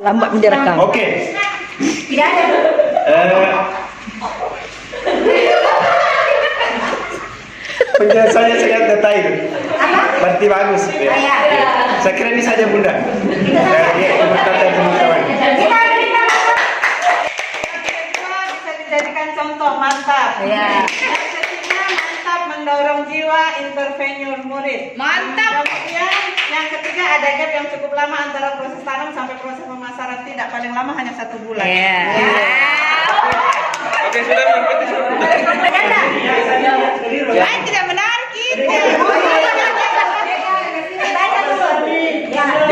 Lambat menjerekam. Oke. Tidak ada. Penjelasannya sangat detail. Berarti bagus. Ya. Ya. Saya kira ini saja Bunda. Teman-teman. Bisa dijadikan contoh, mantap. Ya. Yang ketiga, mantap mendorong jiwa intervenur murid. Mantap. Kemudian yang ketiga ada gap yang cukup lama antara proses tanam sampai proses pemasaran, tidak paling lama hanya 1 bulan. Oke, sudah mengikuti Saya tidak menarik itu.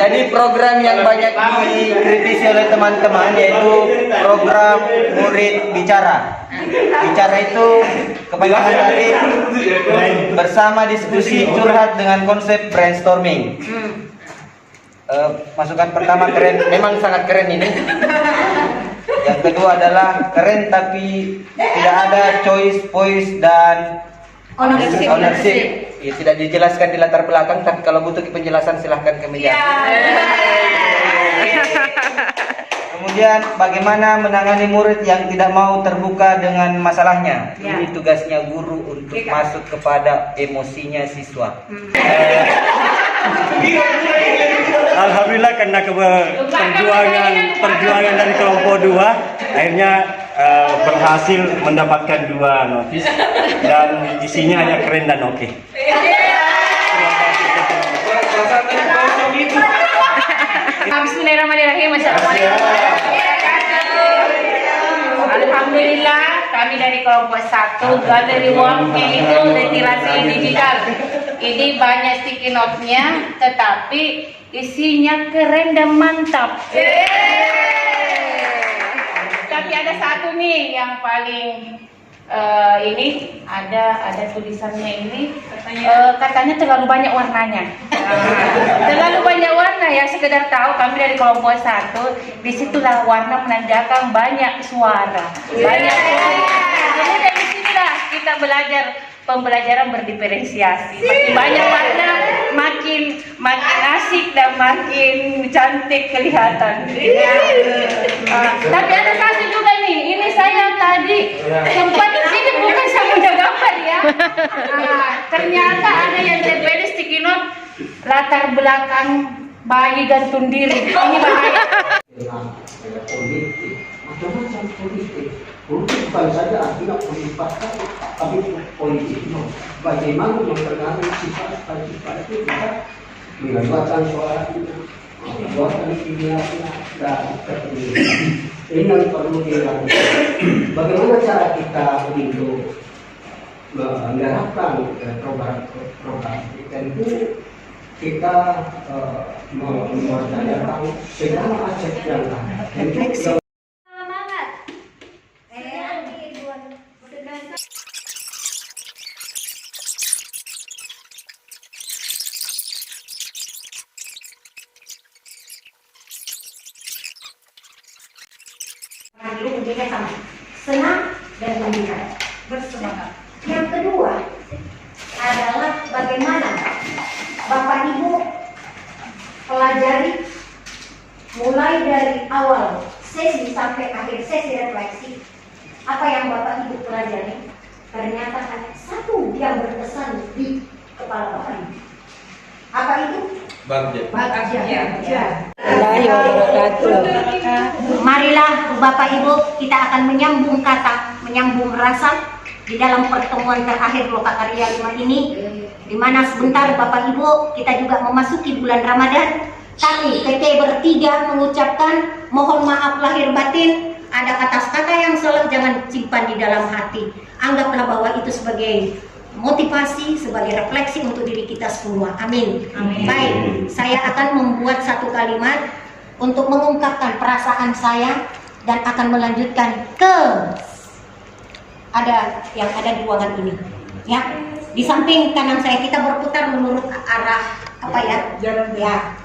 Jadi program yang banyak dikritisi oleh teman-teman yaitu program murid bicara. Bicara itu kebanyakan dari bersama diskusi curhat dengan konsep brainstorming. Masukan pertama keren, memang sangat keren ini. Yang kedua adalah keren tapi tidak ada choice, voice dan ownership. Ya, tidak dijelaskan di latar belakang, tapi kalau butuh penjelasan silahkan ke meja. Kemudian bagaimana menangani murid yang tidak mau terbuka dengan masalahnya? Ini tugasnya guru untuk masuk kepada emosinya siswa. Alhamdulillah karena perjuangan dari kelompok 2 akhirnya berhasil mendapatkan 2 notis dan isinya hanya keren dan oke. Bismillahirrahmanirrahim. Alhamdulillah kami dari kelompok 1 Galeri Wongke itu literasi digital. Ini banyak sticky note-nya, tetapi isinya keren dan mantap. Tapi ada satu nih yang paling ini ada tulisannya ini katanya terlalu banyak warnanya. Terlalu banyak warna ya, sekedar tahu kami dari kelompok 1 disitulah warna menandakan banyak suara, banyak suara. Kemudian disinilah kita belajar pembelajaran berdiferensiasi. Makin banyak warna, makin asik dan makin cantik kelihatan. Tapi ada satu juga nih, ini saya tadi sempat ini bukan saya punya gambar ya. Ternyata ada yang tempel sticky note latar belakang bayi gantung diri. Ini bahaya. Politik, macam-macam politik. Politik bukan saja artinya politik, tapi politik. Bagaimana mempengaruhi sifat-sifat itu bisa mengatakan suaranya, membuatkan pilihannya dan kepentingan. Ini yang perlu dilakukan. Bagaimana cara kita untuk menerapkan program tentu kita memperdayakan segala aspek yang ada. Dulu kuncinya sama, senang dan gembira, bersemangat. Yang kedua adalah bagaimana Bapak Ibu pelajari mulai dari awal sesi sampai akhir sesi refleksi. Apa yang Bapak Ibu pelajari ternyata hanya satu yang berkesan di kepala Bapak Ibu. Apa itu? Bagja. Marilah Bapak Ibu, kita akan menyambung kata, menyambung rasa di dalam pertemuan terakhir Lokakarya 5 ini, di mana sebentar Bapak Ibu kita juga memasuki bulan Ramadan. Kami PT bertiga mengucapkan mohon maaf lahir batin. Ada kata-kata yang salah jangan simpan di dalam hati. Anggaplah bahwa itu sebagai motivasi, sebagai refleksi untuk diri kita semua. Amin. Amin. Baik, saya akan membuat satu kalimat untuk mengungkapkan perasaan saya dan akan melanjutkan ke yang ada di ruangan ini. Ya, di samping kanan saya kita berputar menurut arah apa ya? Ya.